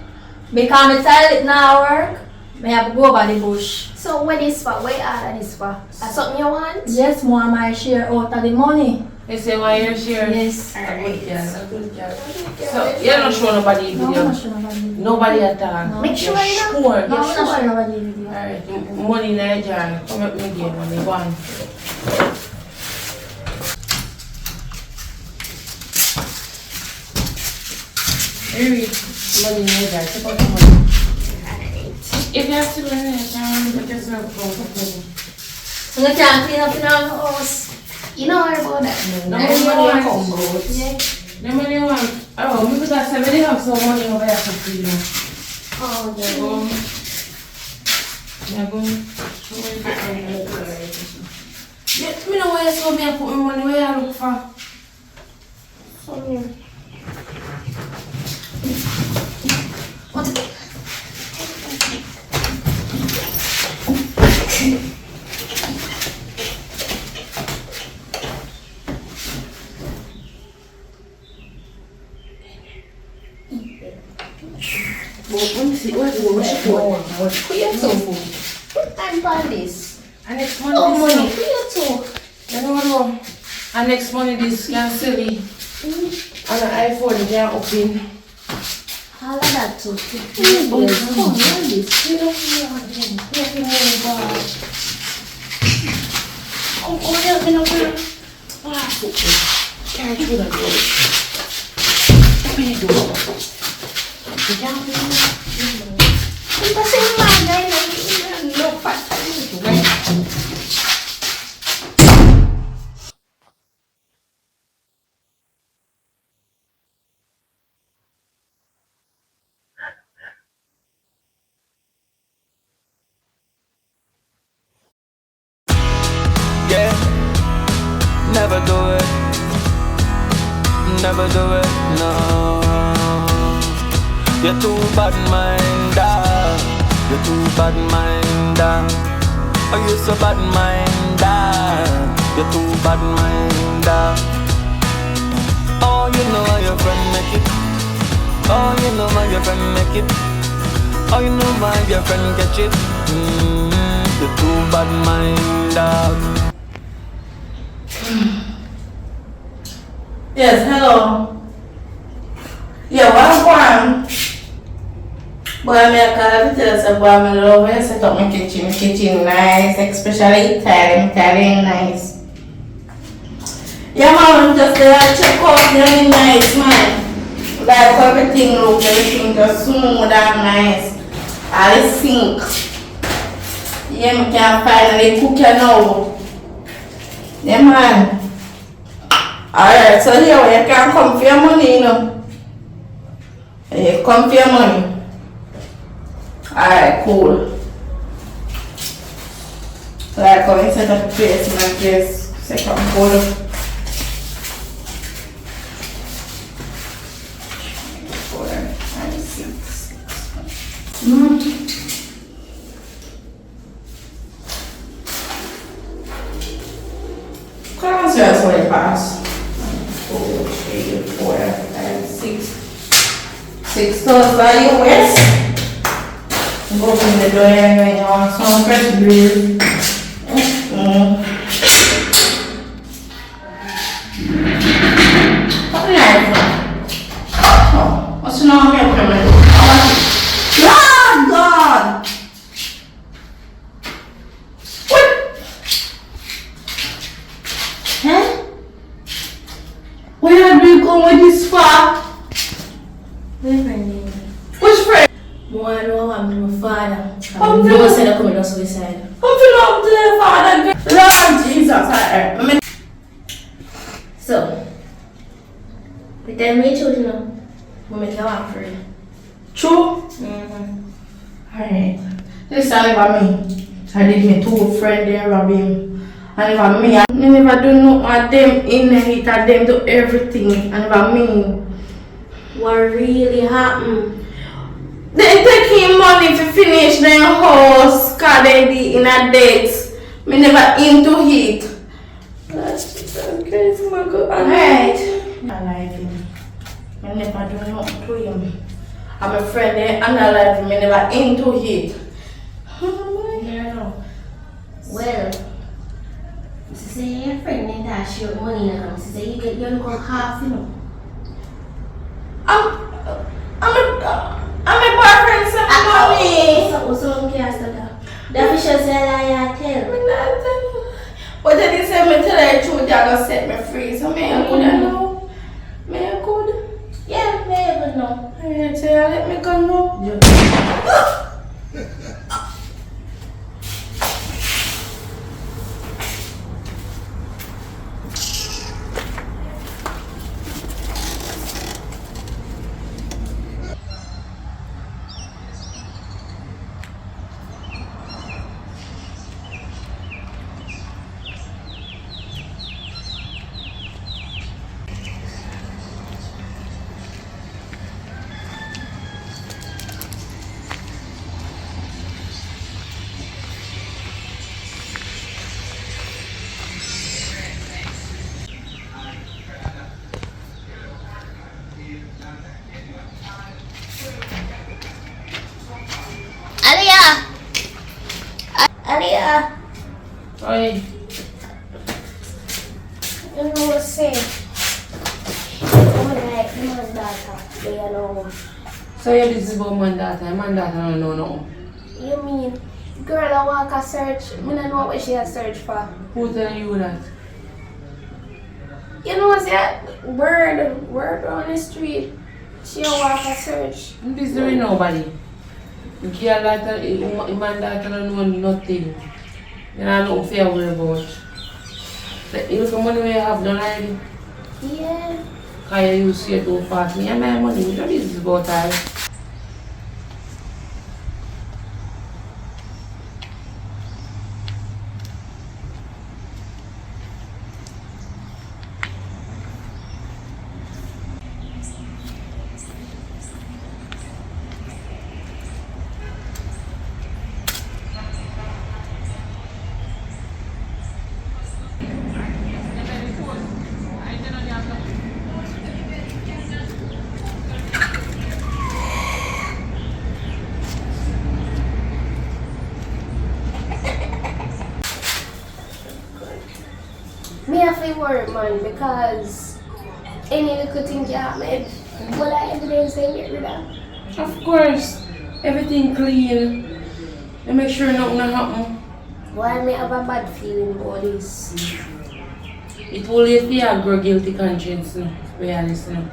Because my toilet now work. I have to go over the bush. So, what is for? Where are this for? Something you want? Yes, more my share out of the money. They say why you're here? Yes. A good girl, a good girl. So you're not showing nobody No, I'm video? not sure nobody video. Nobody at all? No. Make sure you know. Sure. No, I'm not sure nobody video. Alright, money in Nigeria. Come at me again when they go on. Very money in Nigeria. Take out the money. If you have to go in Nigeria, put yourself out. You can't clean up in our house. You know about that. No Money money you want. come, bro. Yeah. The money you want. Oh, maybe that's why they have some money over here for free now. Oh, Yeah, yeah. go. Yeah, go. Yeah, me know where you saw me I put my money. Where you look for? Come here. What is it? Let me see. Where do you go? Who you to? What time for this? And next money, Oh, this money. money. Who you to? I don't know. And next money, this can silly. And an iPhone, they can open. All of that too. Come on, this. You don't know what they do. You don't know about. Oh, help me now, girl. Ah, carry through that door. Open the door. You can't open the door. Yung kasi yung magay na lupat pa rin. Yeah, never do it, never do it, no. You're too bad minded, you're too bad minded. Oh, you're so bad minded, you're too bad minded. Oh, you know how your friend make it. Oh, you know how your friend make it. Oh, you know how your friend catch it. You're too bad minded. Yes, hello. Yeah, what I'm going. Boy, I'm here to tell us about my love. I set up my kitchen. Kitchen nice, especially Italian nice. Yeah, man, just check out really nice, man. Like everything look, everything just smooth and nice. All the sink. Yeah, I can finally cook it now. Yeah, man. Alright, so here you can come for your money, you know. You come for your money. Alright, cool. Like, come and set up a place in my place. Second cool. 4, 5, 6. Come on, sir, so it pass. 2, 3, 4, 5, 6. $6,000 US. Go open the door anyway. You want some fresh breeze? What's wrong with your camera? God! What? Huh? Where have you gone with this far? My friend. Which friend? More I know I'm my father. I'm No one said I come in suicide. Come to love to the Father. Lord Jesus, I mean. So, the time we children know, we make you walk free. True? Alright. This time about me. I did me 2 friends there rob him. And about me, I never do no of them in the heat of them do everything. And about me. What really happened? They take him money to finish their house cause they be in a date. Me never into heat. That's crazy, my God. Alright. I like him. I never do nothing to him. I'm a friend there and I like him. I never into heat. Yeah. Well, she say your friend need that share money now. She say you get your uncle half, you know. I'm a boyfriend, some money. So can't stop that. The official say I tell. But then they say me tell the truth, they're gonna set me free. So me I could know. Me I could. Yeah, maybe no. I tell you, let me go now. Aliyah, Oi. you know what I'm saying? I'm like, my daughter, they know. So your business about mandata don't know no. You mean, girl I walk a search, I don't know what she a search for. Who tell you that? You know what's that? Word on the street. She a walk a search. This there ain't nobody. You can't let her, mandata don't know nothing. You know no fear worry about. You look at money we have done already. Yeah. Cause you see it too fast. Me and my money, we don't this is about time. Me have to work, man, because any little thing can happen. But I evidence they get rid of. Of course, everything clean. You make sure nothing happen. Why me have a bad feeling about this? It will leave me a grow guilty conscience, no. We are listening.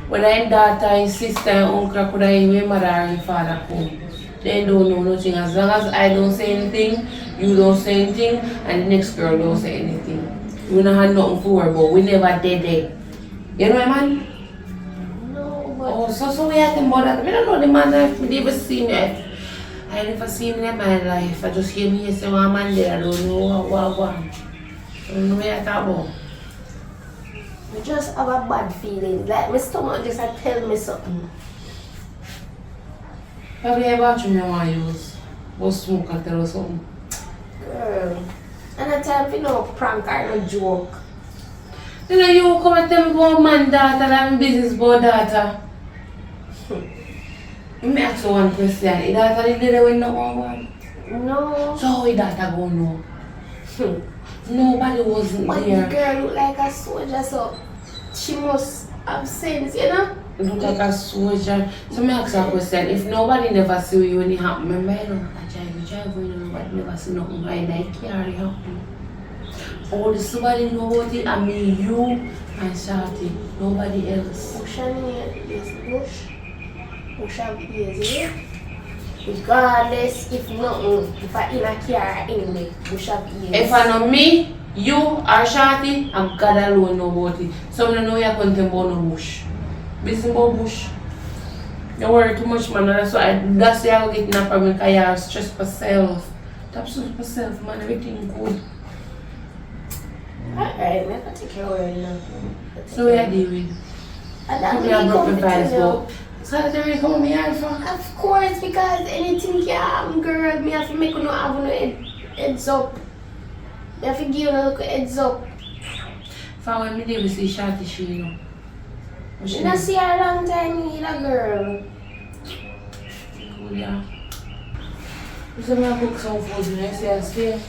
When I'm daughter, his sister, and uncle, could I even mother and father come? They don't know nothing. As long as I don't say anything, you don't say anything, and the next girl don't say anything. We don't have nothing for her, but we never did it. You know, man? No, but Oh, so we have to mother. We don't know the man that we never seen it. I never seen him in my life. I just hear me say one man there. I don't know what. I don't know what I talk about. I just have a bad feeling. Like my stomach just tell me something. Have you ever bathroom you want to use? Or smoke and tell us something? Girl. And I tell you no prank or no joke. You know, you come and tell me about man daughter and business about daughter. Let me ask you one question. Is that the day when no one? No. So how is that go no? Nobody wasn't But there. the girl look like a soldier, so she must have sense, you know? Look like a soldier. So me ask you a question. If nobody never see you when it happen, remember you know, I drive when nobody never see nothing right now, it can't happen. All the somebody know about it, I mean you and Shorty, nobody else. Bush and bush. Bush have ears, yeah? Regardless if nothing, if I in a car anyway, bush have ears. If I know me, you or Shorty, and God alone know about it. So I know you're going to about no bush. Busy about bush. You worry too much, man. That's why that's why I get in a problem because you're stressed for self. Stop stressing for self, man. Everything good. Alright, I'm gonna take care of her now. So what you deal with? And that Me really and broke my vibes, comfortable. but so that really come me here for? Of course, because anything can happen, girl. Me have to make you know have no heads up. Me have to give you a little heads up. For when me deal with see Shorty, she know. What she You don't see her a long time either, girl. Good, yeah. You see me a cook some food, you know, see her stay.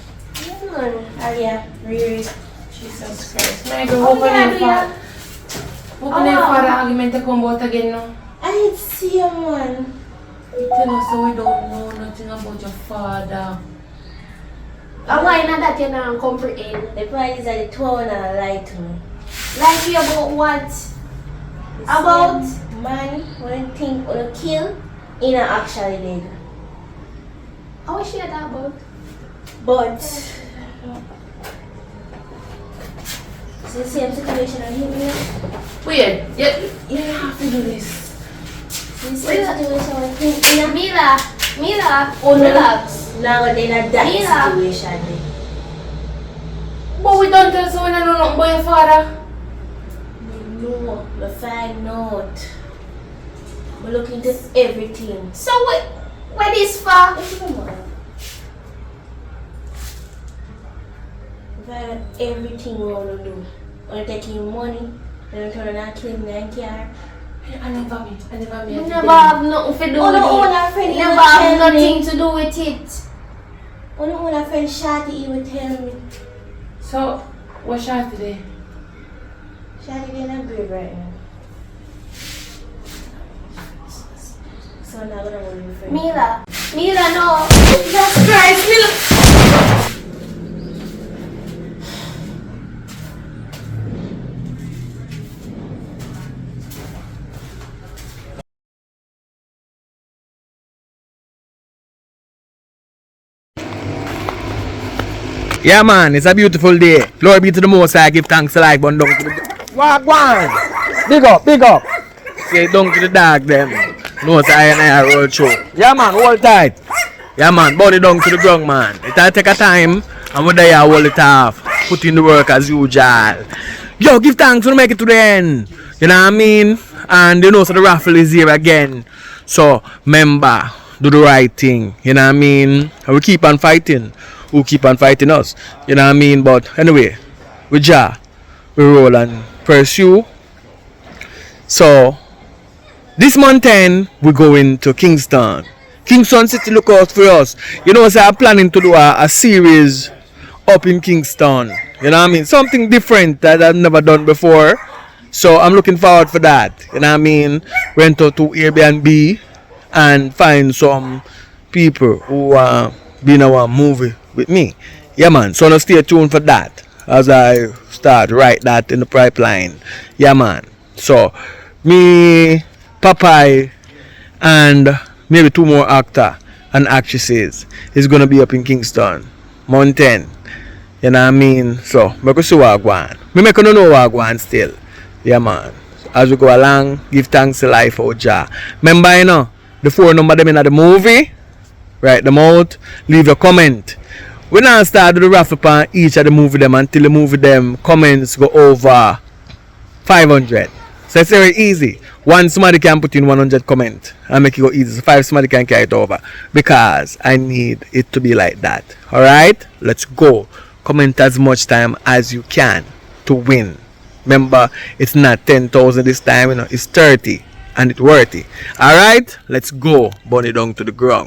Yeah, man. Alia, Riri. Jesus Christ. My girl, open your father. Open your father argument to come out again now. I didn't see you, man. You tell us so we don't know nothing about your father. And why not that you don't comprehend? The price are the tone and lie to me. Like you about what? About? Man, when you think on a kill, you not actually dead. How is she that about? But it's the same situation on him here. Wait, you don't have to do this. It's the same situation on him here. Mila, Oh no, relax. now they're not that Mira. situation there. But we don't tell someone I know nothing about your father. No, the find out. We look into everything. So what is for? We find everything we want to do. We want to take him money, then turn around and kill him in the car. I never You never have nothing to do Oh, with no, it. our friend, You he never would have tell me. nothing to do with it. Only when our friend Shati, he would tell me. So, what's your today? Shati, they're not good right now. So I'm not gonna worry your friend. Mila, no. Jesus Christ, Mila. Yeah, man, it's a beautiful day. Glory be to the Most High. Give thanks to life, but down to the Wagwan. Big up. Say down to the dog, them. Most High and I roll through. Yeah, man, hold tight. Yeah, man, body down to the ground, man. It'll take a time, and we're there, hold it off. Put in the work as usual. Yo, give thanks when we make it to the end. You know what I mean? And you know, so the raffle is here again. So, remember, do the right thing. You know what I mean? And we keep on fighting. Who keep on fighting us. You know what I mean? But anyway, we roll and pursue. So this month end we're going to Kingston. Kingston City, look out for us. You know, so I'm planning to do a series up in Kingston. You know what I mean? Something different that I've never done before. So I'm looking forward for that. You know what I mean? Rent out to Airbnb and find some people who be in our movie with me. Yeah, man. So now stay tuned for that as I start write that in the pipeline. Yeah, man. So me, Popeye, and maybe 2 more actor and actresses is gonna be up in Kingston Mountain. You know what I mean? So we go see Wagwan. Me make no know Wagwan still. Yeah, man. As we go along, give thanks to life for Jah. Remember, you know, the 4 number them in the movie. Write them out. Leave a comment. We now start the raffle upon each of the movie them until the movie them comments go over 500. So it's very easy. One somebody can put in 100 comment and make it go easy. So 5 somebody can carry it over. Because I need it to be like that. Alright? Let's go. Comment as much time as you can to win. Remember, it's not 10,000 this time, you know, it's 30. and it's worth it. Alright, let's go burn it down to the ground.